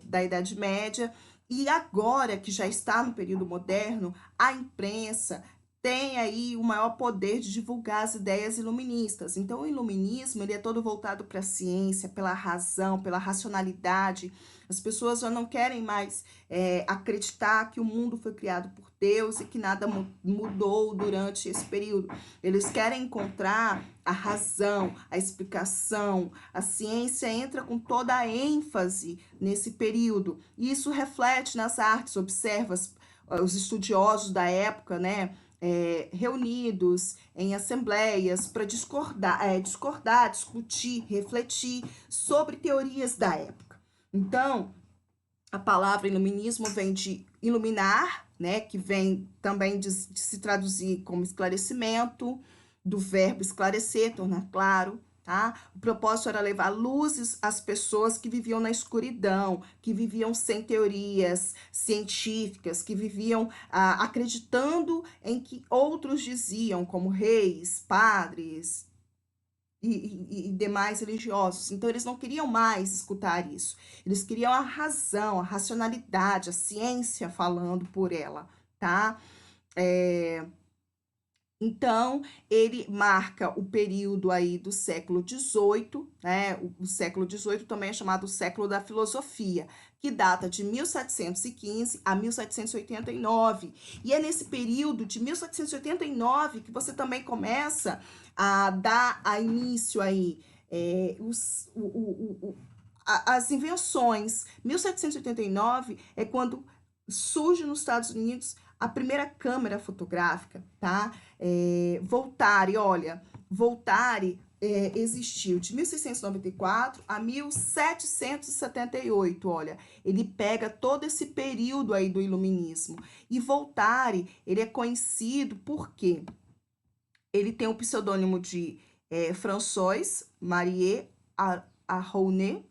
da Idade Média. E agora que já está no período moderno, a imprensa tem aí o maior poder de divulgar as ideias iluministas. Então, o iluminismo ele é todo voltado para a ciência, pela razão, pela racionalidade. As pessoas já não querem mais acreditar que o mundo foi criado por Deus e que nada mudou durante esse período. Eles querem encontrar a razão, a explicação. A ciência entra com toda a ênfase nesse período. E isso reflete nas artes, observa os estudiosos da época, né? Reunidos em assembleias para discordar, discutir, refletir sobre teorias da época. Então, a palavra iluminismo vem de iluminar, né, que vem também de se traduzir como esclarecimento, do verbo esclarecer, tornar claro, tá? O propósito era levar luzes às pessoas que viviam na escuridão, que viviam sem teorias científicas, que viviam acreditando em que outros diziam, como reis, padres, e demais religiosos. Então, eles não queriam mais escutar isso. Eles queriam a razão, a racionalidade, a ciência falando por ela, tá? Então, ele marca o período aí do século XVIII, né? O século XVIII também é chamado o século da filosofia, que data de 1715 a 1789. E é nesse período de 1789 que você também começa a dar início aí as invenções. 1789 é quando surge nos Estados Unidos a primeira câmera fotográfica, tá? Voltare, olha, Voltare existiu de 1694 a 1778, olha, ele pega todo esse período aí do iluminismo. E Voltare, ele é conhecido por quê? Ele tem o pseudônimo de François Marie Arouet,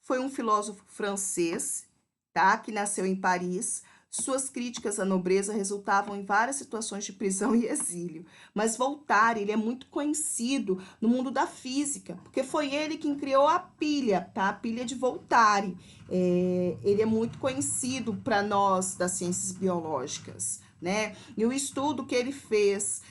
foi um filósofo francês, tá? Que nasceu em Paris. Suas críticas à nobreza resultavam em várias situações de prisão e exílio. Mas Voltaire, ele é muito conhecido no mundo da física, porque foi ele quem criou a pilha, tá? A pilha de Voltaire. Ele é muito conhecido para nós das ciências biológicas, né? E o estudo que ele fez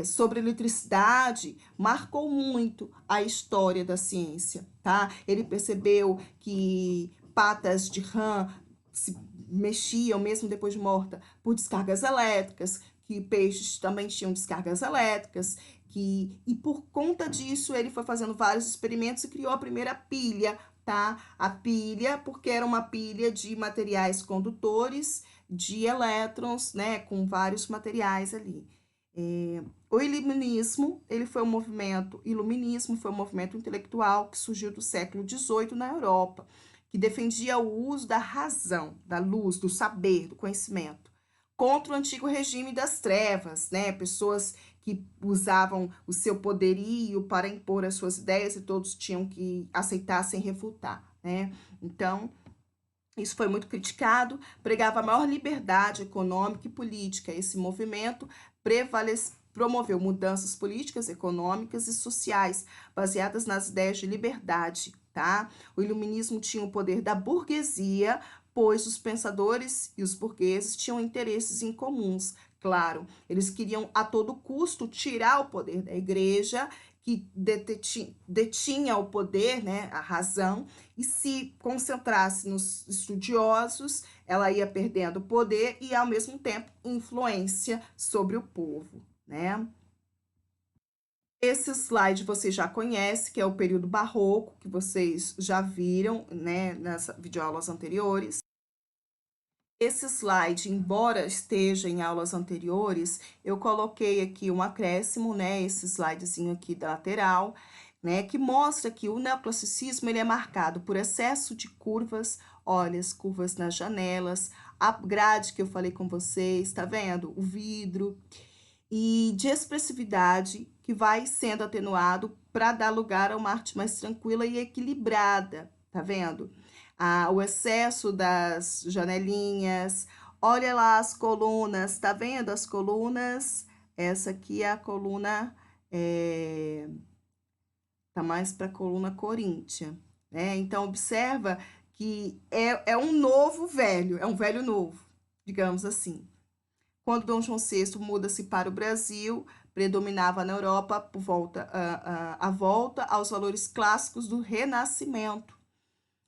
sobre eletricidade marcou muito a história da ciência, tá? Ele percebeu que patas de rã se mexiam mesmo depois de morta por descargas elétricas, que peixes também tinham descargas elétricas, e por conta disso ele foi fazendo vários experimentos e criou a primeira pilha, tá? A pilha, porque era uma pilha de materiais condutores de elétrons, né, com vários materiais ali. O iluminismo, iluminismo foi um movimento intelectual que surgiu do século XVIII na Europa, que defendia o uso da razão, da luz, do saber, do conhecimento, contra o antigo regime das trevas, né? Pessoas que usavam o seu poderio para impor as suas ideias e todos tinham que aceitar sem refutar. né? Então, isso foi muito criticado, pregava a maior liberdade econômica e política. Esse movimento promoveu mudanças políticas, econômicas e sociais, baseadas nas ideias de liberdade, tá? O iluminismo tinha o poder da burguesia, pois os pensadores e os burgueses tinham interesses em comuns. Claro, eles queriam a todo custo tirar o poder da igreja, que detinha o poder, né, a razão, e se concentrasse nos estudiosos, ela ia perdendo poder e, ao mesmo tempo, influência sobre o povo, né? Esse slide você já conhece, que é o período barroco, que vocês já viram, né, nas videoaulas anteriores. Esse slide, embora esteja em aulas anteriores, eu coloquei aqui um acréscimo, né, esse slidezinho aqui da lateral, né, que mostra que o neoclassicismo ele é marcado por excesso de curvas, olha as curvas nas janelas, a grade que eu falei com vocês, tá vendo? O vidro, e de expressividade que vai sendo atenuado para dar lugar a uma arte mais tranquila e equilibrada, tá vendo? O excesso das janelinhas, olha lá as colunas, tá vendo as colunas? Essa aqui é a coluna, tá mais para a coluna coríntia, né? Então, observa que é um novo velho, é um velho novo, digamos assim. Quando Dom João VI muda-se para o Brasil, predominava na Europa a volta aos valores clássicos do Renascimento,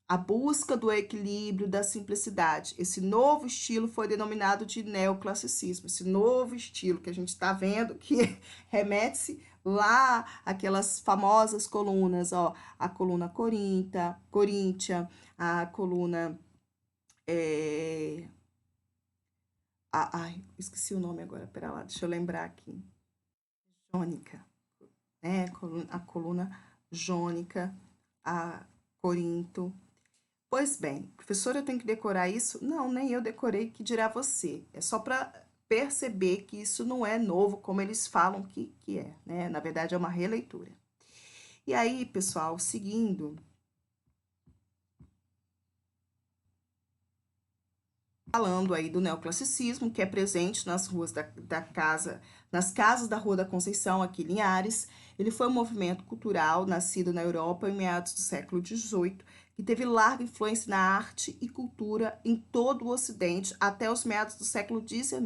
a busca do equilíbrio, da simplicidade. Esse novo estilo foi denominado de neoclassicismo. Esse novo estilo que a gente está vendo, que remete-se lá àquelas famosas colunas, ó, a coluna coríntia, a coluna... ai, esqueci o nome agora, pera lá, deixa eu lembrar aqui. Jônica, né? A coluna jônica, a Corinto. Pois bem, professora, eu tenho que decorar isso? Não, nem eu decorei, que dirá você. É só para perceber que isso não é novo, como eles falam que é, né? Na verdade, é uma releitura. E aí, pessoal, seguindo, falando aí do neoclassicismo, que é presente nas ruas nas casas da Rua da Conceição, aqui em Linhares. Ele foi um movimento cultural nascido na Europa em meados do século XVIII, que teve larga influência na arte e cultura em todo o Ocidente até os meados do século XIX.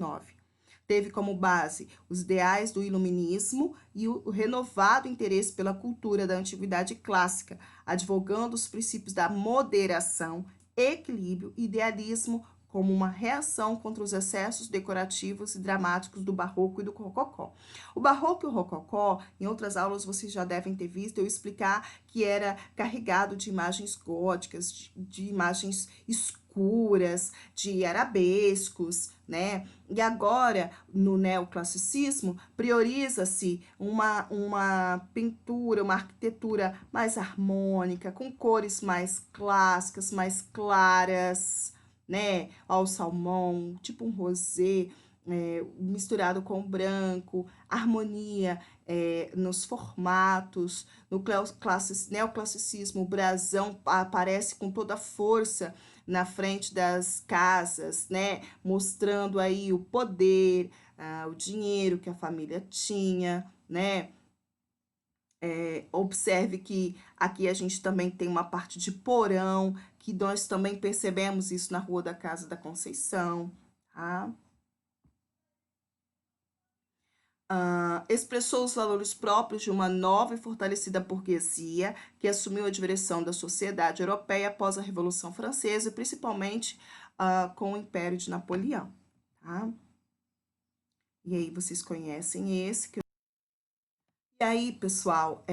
Teve como base os ideais do iluminismo e o renovado interesse pela cultura da antiguidade clássica, advogando os princípios da moderação, equilíbrio e idealismo como uma reação contra os excessos decorativos e dramáticos do barroco e do rococó. O barroco e o rococó, em outras aulas vocês já devem ter visto eu explicar que era carregado de imagens góticas, de imagens escuras, de arabescos, né? E agora, no neoclassicismo, prioriza-se uma pintura, uma arquitetura mais harmônica, com cores mais clássicas, mais claras, né? Ao salmão, tipo um rosé, misturado com branco, harmonia nos formatos. No neoclassicismo, o brasão aparece com toda a força na frente das casas, né? Mostrando aí o poder, o dinheiro que a família tinha, né? Observe que aqui a gente também tem uma parte de porão, que nós também percebemos isso na Rua da Casa da Conceição, tá? Expressou os valores próprios de uma nova e fortalecida burguesia que assumiu a direção da sociedade europeia após a Revolução Francesa, principalmente com o Império de Napoleão, tá? E aí vocês conhecem esse que... E aí, pessoal,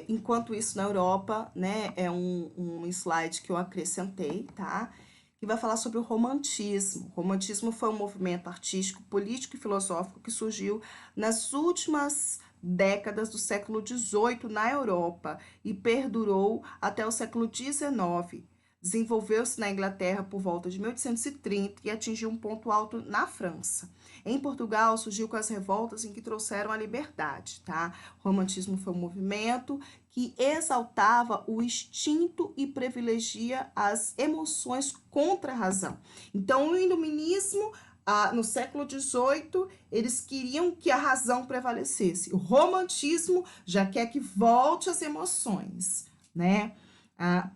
enquanto isso na Europa, né, é um slide que eu acrescentei, tá? Que vai falar sobre o romantismo. O romantismo foi um movimento artístico, político e filosófico que surgiu nas últimas décadas do século XVIII na Europa e perdurou até o século XIX. Desenvolveu-se na Inglaterra por volta de 1830 e atingiu um ponto alto na França. Em Portugal, surgiu com as revoltas em que trouxeram a liberdade, tá? O romantismo foi um movimento que exaltava o instinto e privilegia as emoções contra a razão. Então, o iluminismo, no século XVIII, eles queriam que a razão prevalecesse. O romantismo já quer que volte as emoções, né? Ah,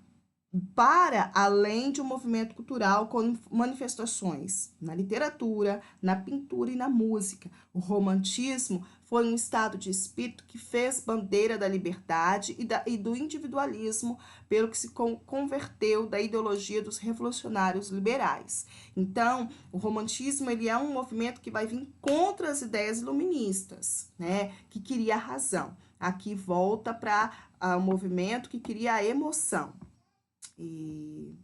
para além de um movimento cultural com manifestações na literatura, na pintura e na música. O romantismo foi um estado de espírito que fez bandeira da liberdade e do individualismo, pelo que se converteu da ideologia dos revolucionários liberais. Então, o romantismo ele é um movimento que vai vir contra as ideias iluministas, né, que queria a razão. Aqui volta para um movimento que queria a emoção. E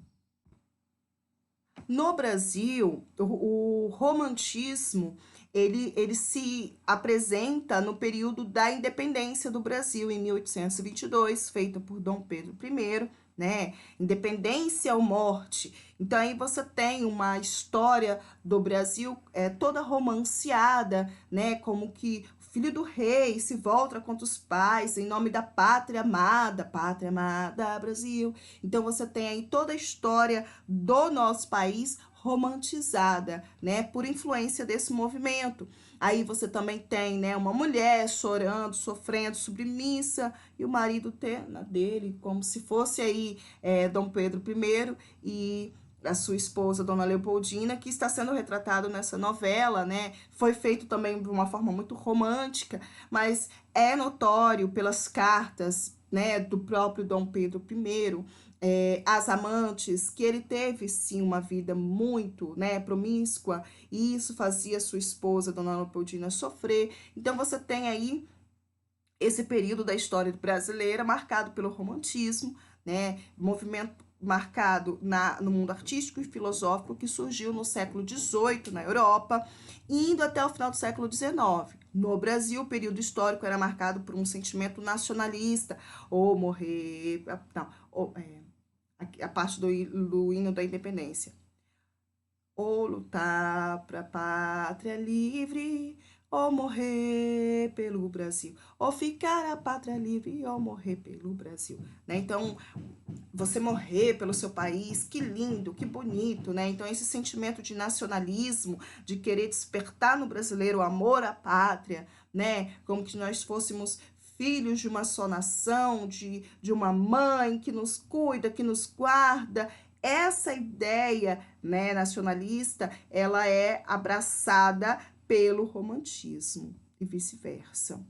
no Brasil, o romantismo ele se apresenta no período da independência do Brasil, em 1822, feita por Dom Pedro I, né? Independência ou morte. Então, aí você tem uma história do Brasil toda romanceada, né? Como que o filho do rei se volta contra os pais em nome da pátria amada Brasil. Então, você tem aí toda a história do nosso país romantizada, né, por influência desse movimento. Aí você também tem, né, uma mulher chorando, sofrendo, submissa, e o marido dele, como se fosse aí Dom Pedro I e a sua esposa, Dona Leopoldina, que está sendo retratado nessa novela, né? Foi feito também de uma forma muito romântica, mas é notório pelas cartas, né, do próprio Dom Pedro I, as amantes, que ele teve sim uma vida muito, né, promíscua, e isso fazia sua esposa, Dona Leopoldina, sofrer. Então você tem aí esse período da história brasileira marcado pelo romantismo, né, movimento marcado no mundo artístico e filosófico que surgiu no século XVIII na Europa, indo até o final do século XIX. No Brasil, o período histórico era marcado por um sentimento nacionalista, ou morrer, não, a parte do hino da independência. Ou lutar para a pátria livre, ou morrer pelo Brasil. Ou ficar a pátria livre, ou morrer pelo Brasil. Né? Então, você morrer pelo seu país, que lindo, que bonito, né? Então, esse sentimento de nacionalismo, de querer despertar no brasileiro o amor à pátria, né? Como que nós fôssemos filhos de uma só nação, de uma mãe que nos cuida, que nos guarda. Essa ideia, né, nacionalista, ela é abraçada pelo romantismo e vice-versa.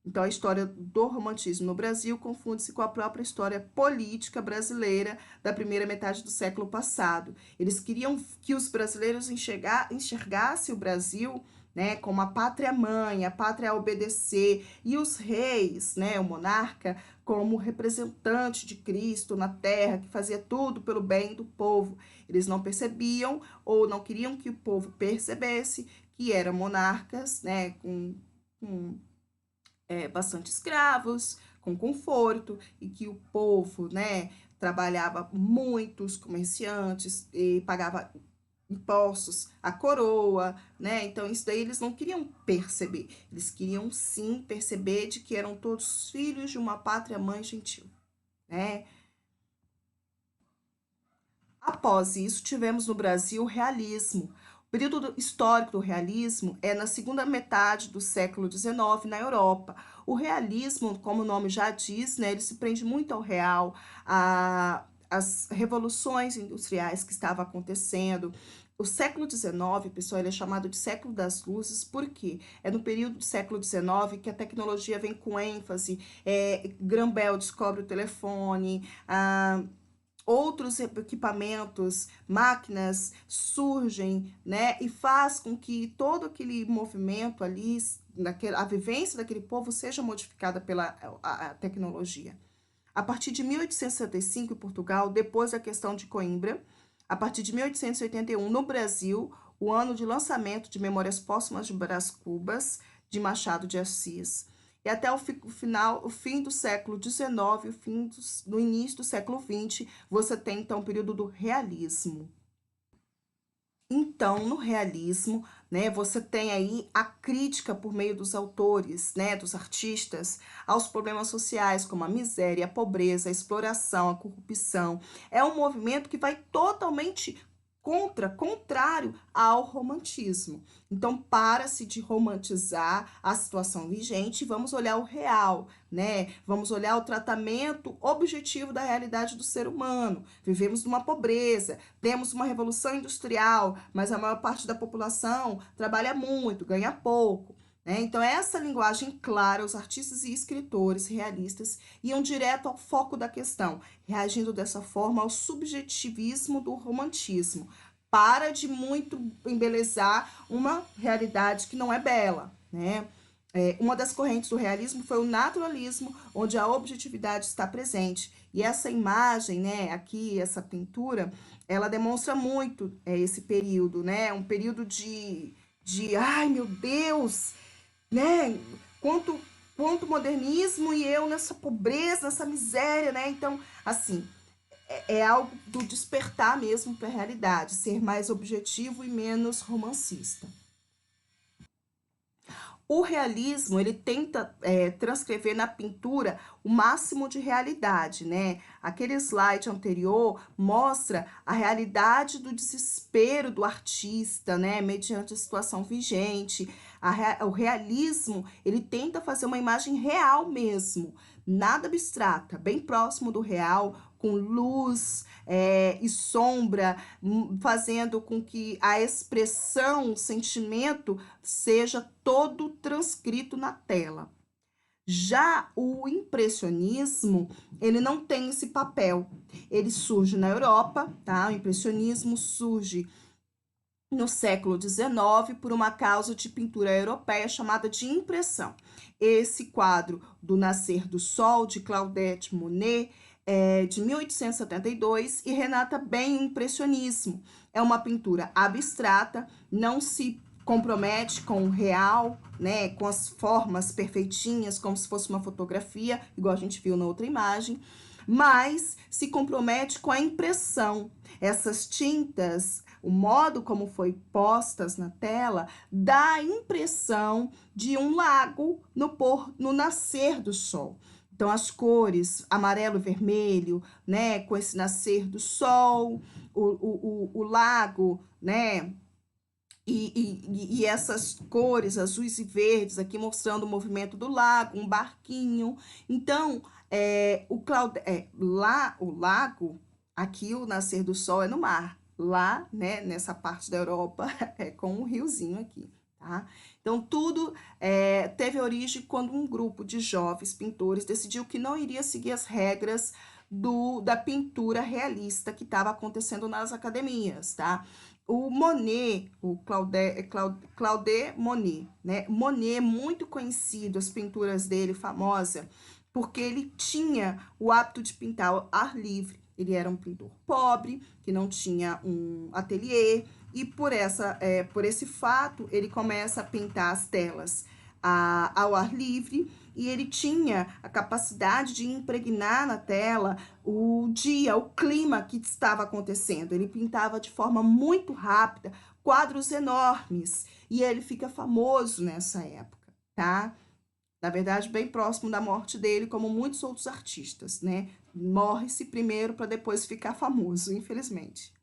Então, a história do romantismo no Brasil confunde-se com a própria história política brasileira da primeira metade do século passado. Eles queriam que os brasileiros enxergassem o Brasil, né, como a pátria-mãe, a pátria a obedecer, e os reis, né, o monarca, como representante de Cristo na terra, que fazia tudo pelo bem do povo. Eles não percebiam ou não queriam que o povo percebesse que eram monarcas, né, com bastante escravos, com conforto, e que o povo, né, trabalhava muitos comerciantes e pagava impostos à coroa, né? Então isso daí eles não queriam perceber, eles queriam sim perceber de que eram todos filhos de uma pátria mãe gentil, né? Após isso, tivemos no Brasil o realismo. O período histórico do realismo é na segunda metade do século XIX na Europa. O realismo, como o nome já diz, né, ele se prende muito ao real, às revoluções industriais que estavam acontecendo. O século XIX, pessoal, ele é chamado de século das luzes, porque é no período do século XIX que a tecnologia vem com ênfase. Graham Bell descobre o telefone, outros equipamentos, máquinas surgem, né, e faz com que todo aquele movimento ali, a vivência daquele povo seja modificada pela a tecnologia. A partir de 1865, em Portugal, depois da questão de Coimbra, a partir de 1881, no Brasil, o ano de lançamento de Memórias Póstumas de Brás Cubas, de Machado de Assis, e até o fim do século XIX, no início do século XX, você tem, então, o período do realismo. Então, no realismo, né, você tem aí a crítica por meio dos autores, né, dos artistas, aos problemas sociais, como a miséria, a pobreza, a exploração, a corrupção. É um movimento que vai totalmente contrário ao romantismo. Então, para-se de romantizar a situação vigente e vamos olhar o real, né? Vamos olhar o tratamento objetivo da realidade do ser humano. Vivemos numa pobreza, temos uma revolução industrial, mas a maior parte da população trabalha muito, ganha pouco. Né? Então, essa linguagem clara, os artistas e escritores realistas iam direto ao foco da questão, reagindo dessa forma ao subjetivismo do romantismo. Para de muito embelezar uma realidade que não é bela. Né? Uma das correntes do realismo foi o naturalismo, onde a objetividade está presente. E essa imagem, né, aqui, essa pintura, ela demonstra muito esse período, né? Um período ai meu Deus, né? Quanto, quanto modernismo e eu nessa pobreza, nessa miséria, né? Então, assim, é algo do despertar mesmo para a realidade, ser mais objetivo e menos romancista. O realismo, ele tenta transcrever na pintura o máximo de realidade, né? Aquele slide anterior mostra a realidade do desespero do artista, né? Mediante a situação vigente. O realismo, ele tenta fazer uma imagem real mesmo, nada abstrata, bem próximo do real, com luz e sombra, fazendo com que a expressão, o sentimento seja todo transcrito na tela. Já o impressionismo, ele não tem esse papel. Ele surge na Europa, tá? O impressionismo surge no século XIX por uma causa de pintura europeia chamada de impressão. Esse quadro do Nascer do Sol, de Claudette Monet, é de 1872 e renata bem o impressionismo. É uma pintura abstrata, não se compromete com o real, né, com as formas perfeitinhas, como se fosse uma fotografia, igual a gente viu na outra imagem, mas se compromete com a impressão. Essas tintas, o modo como foi postas na tela, dá a impressão de um lago no nascer do sol. Então, as cores amarelo e vermelho, né, com esse nascer do sol, o lago, né, e essas cores azuis e verdes aqui mostrando o movimento do lago, um barquinho. Então, o lago, aqui o nascer do sol é no mar. Lá, né, nessa parte da Europa, é com um riozinho aqui, tá? Então, tudo teve origem quando um grupo de jovens pintores decidiu que não iria seguir as regras da pintura realista que estava acontecendo nas academias, tá? O Monet, Claude Monet, né? Monet é muito conhecido, as pinturas dele famosa, porque ele tinha o hábito de pintar ao ar livre. Ele era um pintor pobre, que não tinha um ateliê, e por esse fato, ele começa a pintar as telas ao ar livre, e ele tinha a capacidade de impregnar na tela o dia, o clima que estava acontecendo. Ele pintava de forma muito rápida, quadros enormes, e ele fica famoso nessa época, tá? Na verdade, bem próximo da morte dele, como muitos outros artistas, né? Morre-se primeiro para depois ficar famoso, infelizmente.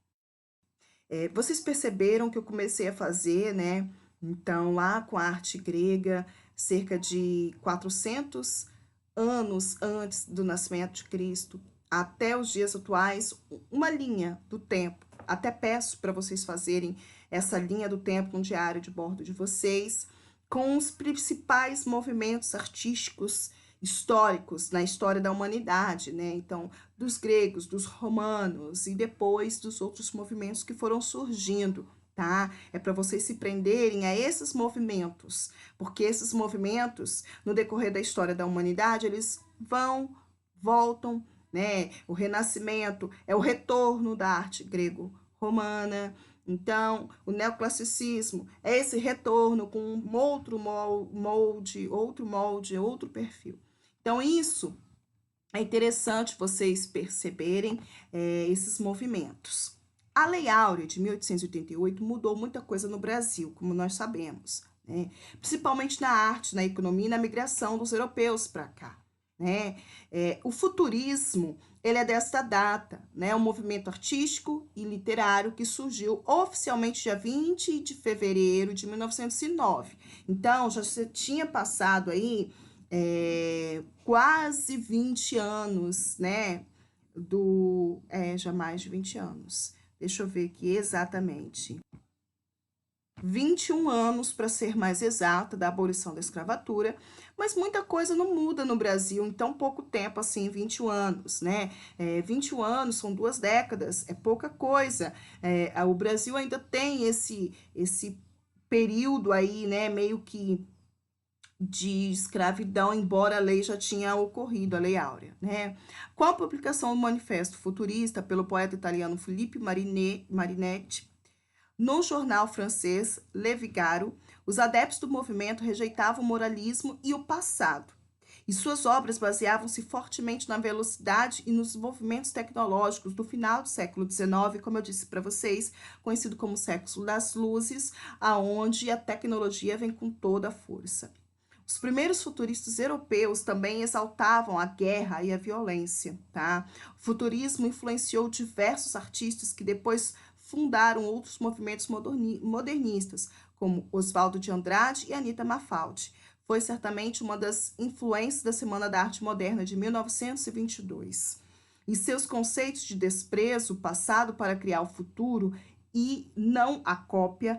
Vocês perceberam que eu comecei a fazer, né? Então, lá com a arte grega, cerca de 400 anos antes do nascimento de Cristo, até os dias atuais, uma linha do tempo. Até peço para vocês fazerem essa linha do tempo no diário de bordo de vocês, com os principais movimentos artísticos históricos na história da humanidade, né? Então, dos gregos, dos romanos e depois dos outros movimentos que foram surgindo, tá? É para vocês se prenderem a esses movimentos, porque esses movimentos, no decorrer da história da humanidade, eles voltam, né? O Renascimento é o retorno da arte grego-romana. Então, o neoclassicismo é esse retorno com um outro molde, outro perfil. Então, isso é interessante vocês perceberem esses movimentos. A Lei Áurea de 1888 mudou muita coisa no Brasil, como nós sabemos, né? Principalmente na arte, na economia e na migração dos europeus para cá, né? O futurismo, ele é desta data, né? Um movimento artístico e literário que surgiu oficialmente dia 20 de fevereiro de 1909. Então, já se tinha passado aí quase 20 anos, né? Já mais de 20 anos. Deixa eu ver aqui exatamente. 21 anos, para ser mais exata, da abolição da escravatura, mas muita coisa não muda no Brasil em tão pouco tempo assim, 21 anos, né? 21 anos são 2 décadas, é pouca coisa. O Brasil ainda tem esse período aí, né, meio que de escravidão, embora a lei já tinha ocorrido, a Lei Áurea, né? Com a publicação do Manifesto Futurista pelo poeta italiano Filippo Marinetti, no jornal francês Le Figaro, os adeptos do movimento rejeitavam o moralismo e o passado. E suas obras baseavam-se fortemente na velocidade e nos desenvolvimentos tecnológicos do final do século XIX, como eu disse para vocês, conhecido como século das luzes, aonde a tecnologia vem com toda a força. Os primeiros futuristas europeus também exaltavam a guerra e a violência, tá? O futurismo influenciou diversos artistas que depois fundaram outros movimentos modernistas, como Oswaldo de Andrade e Anita Mafaldi. Foi certamente uma das influências da Semana da Arte Moderna de 1922. E seus conceitos de desprezo, o passado para criar o futuro e não a cópia,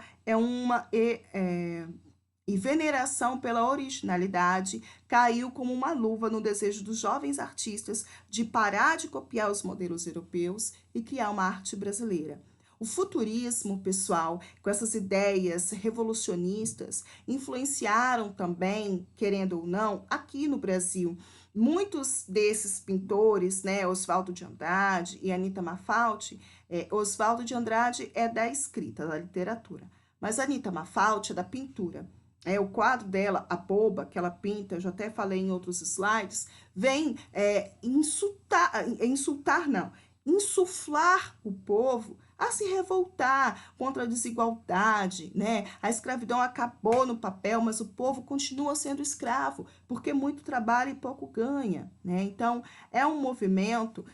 e veneração pela originalidade caiu como uma luva no desejo dos jovens artistas de parar de copiar os modelos europeus e criar uma arte brasileira. O futurismo, pessoal, com essas ideias revolucionistas, influenciaram também, querendo ou não, aqui no Brasil. Muitos desses pintores, né, Oswaldo de Andrade e Anita Mafaldi, Oswaldo de Andrade é da escrita, da literatura, mas Anita Mafaldi é da pintura. O quadro dela, A Boba, que ela pinta, eu já até falei em outros slides, vem insuflar o povo a se revoltar contra a desigualdade, né? A escravidão acabou no papel, mas o povo continua sendo escravo, porque muito trabalha e pouco ganha, né? Então, é um movimento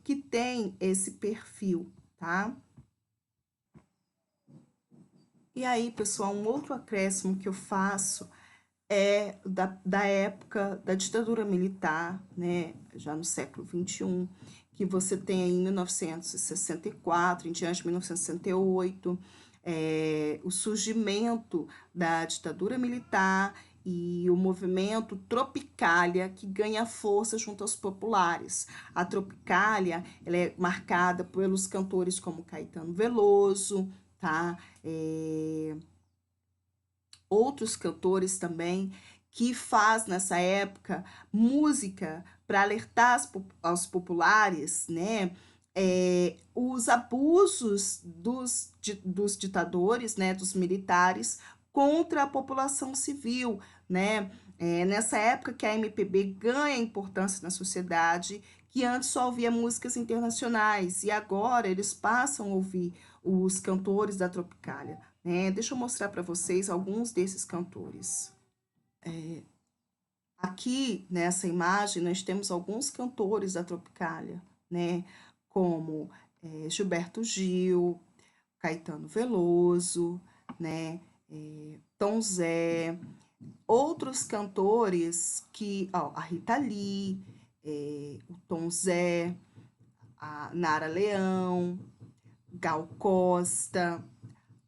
que tem esse perfil, tá? E aí, pessoal, um outro acréscimo que eu faço é da época da ditadura militar, né, já no século XXI, que você tem aí em 1964, em diante de 1968, o surgimento da ditadura militar e o movimento Tropicália, que ganha força junto aos populares. A Tropicália, ela é marcada pelos cantores como Caetano Veloso, tá? Outros cantores também que faz nessa época música para alertar aos populares, né, os abusos dos ditadores, né, dos militares contra a população civil, né? Nessa época que a MPB ganha importância na sociedade, que antes só ouvia músicas internacionais e agora eles passam a ouvir os cantores da Tropicália. Deixa eu mostrar para vocês alguns desses cantores. Aqui, nessa imagem, nós temos alguns cantores da Tropicália, né? Como Gilberto Gil, Caetano Veloso, né? Tom Zé, outros cantores que, a Rita Lee, o Tom Zé, a Nara Leão, Gal Costa,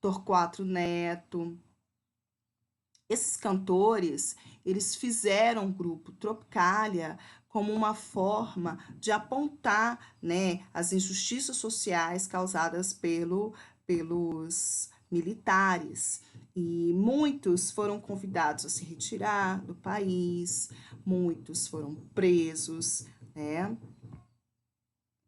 Torquato Neto. Esses cantores, eles fizeram o grupo Tropicália como uma forma de apontar, né, as injustiças sociais causadas pelos militares. E muitos foram convidados a se retirar do país, muitos foram presos, né?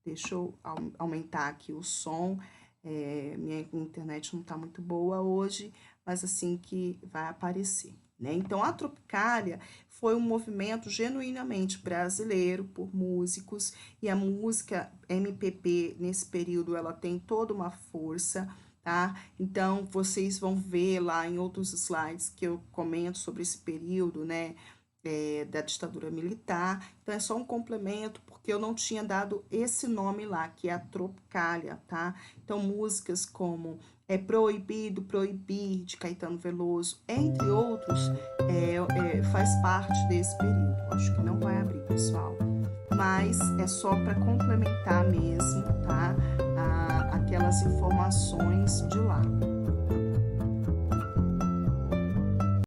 Deixa eu aumentar aqui o som. Minha internet não está muito boa hoje, mas assim que vai aparecer, né? Então, a Tropicália foi um movimento genuinamente brasileiro por músicos, e a música MPB nesse período ela tem toda uma força, tá? Então, vocês vão ver lá em outros slides que eu comento sobre esse período, né? Da ditadura militar. Então, é só um complemento, porque eu não tinha dado esse nome lá, que é a Tropicália, tá? Então, músicas como Proibido, Proibir, de Caetano Veloso, entre outros, faz parte desse período. Acho que não vai abrir, pessoal. Mas é só para complementar mesmo, tá? Aquelas informações de lá.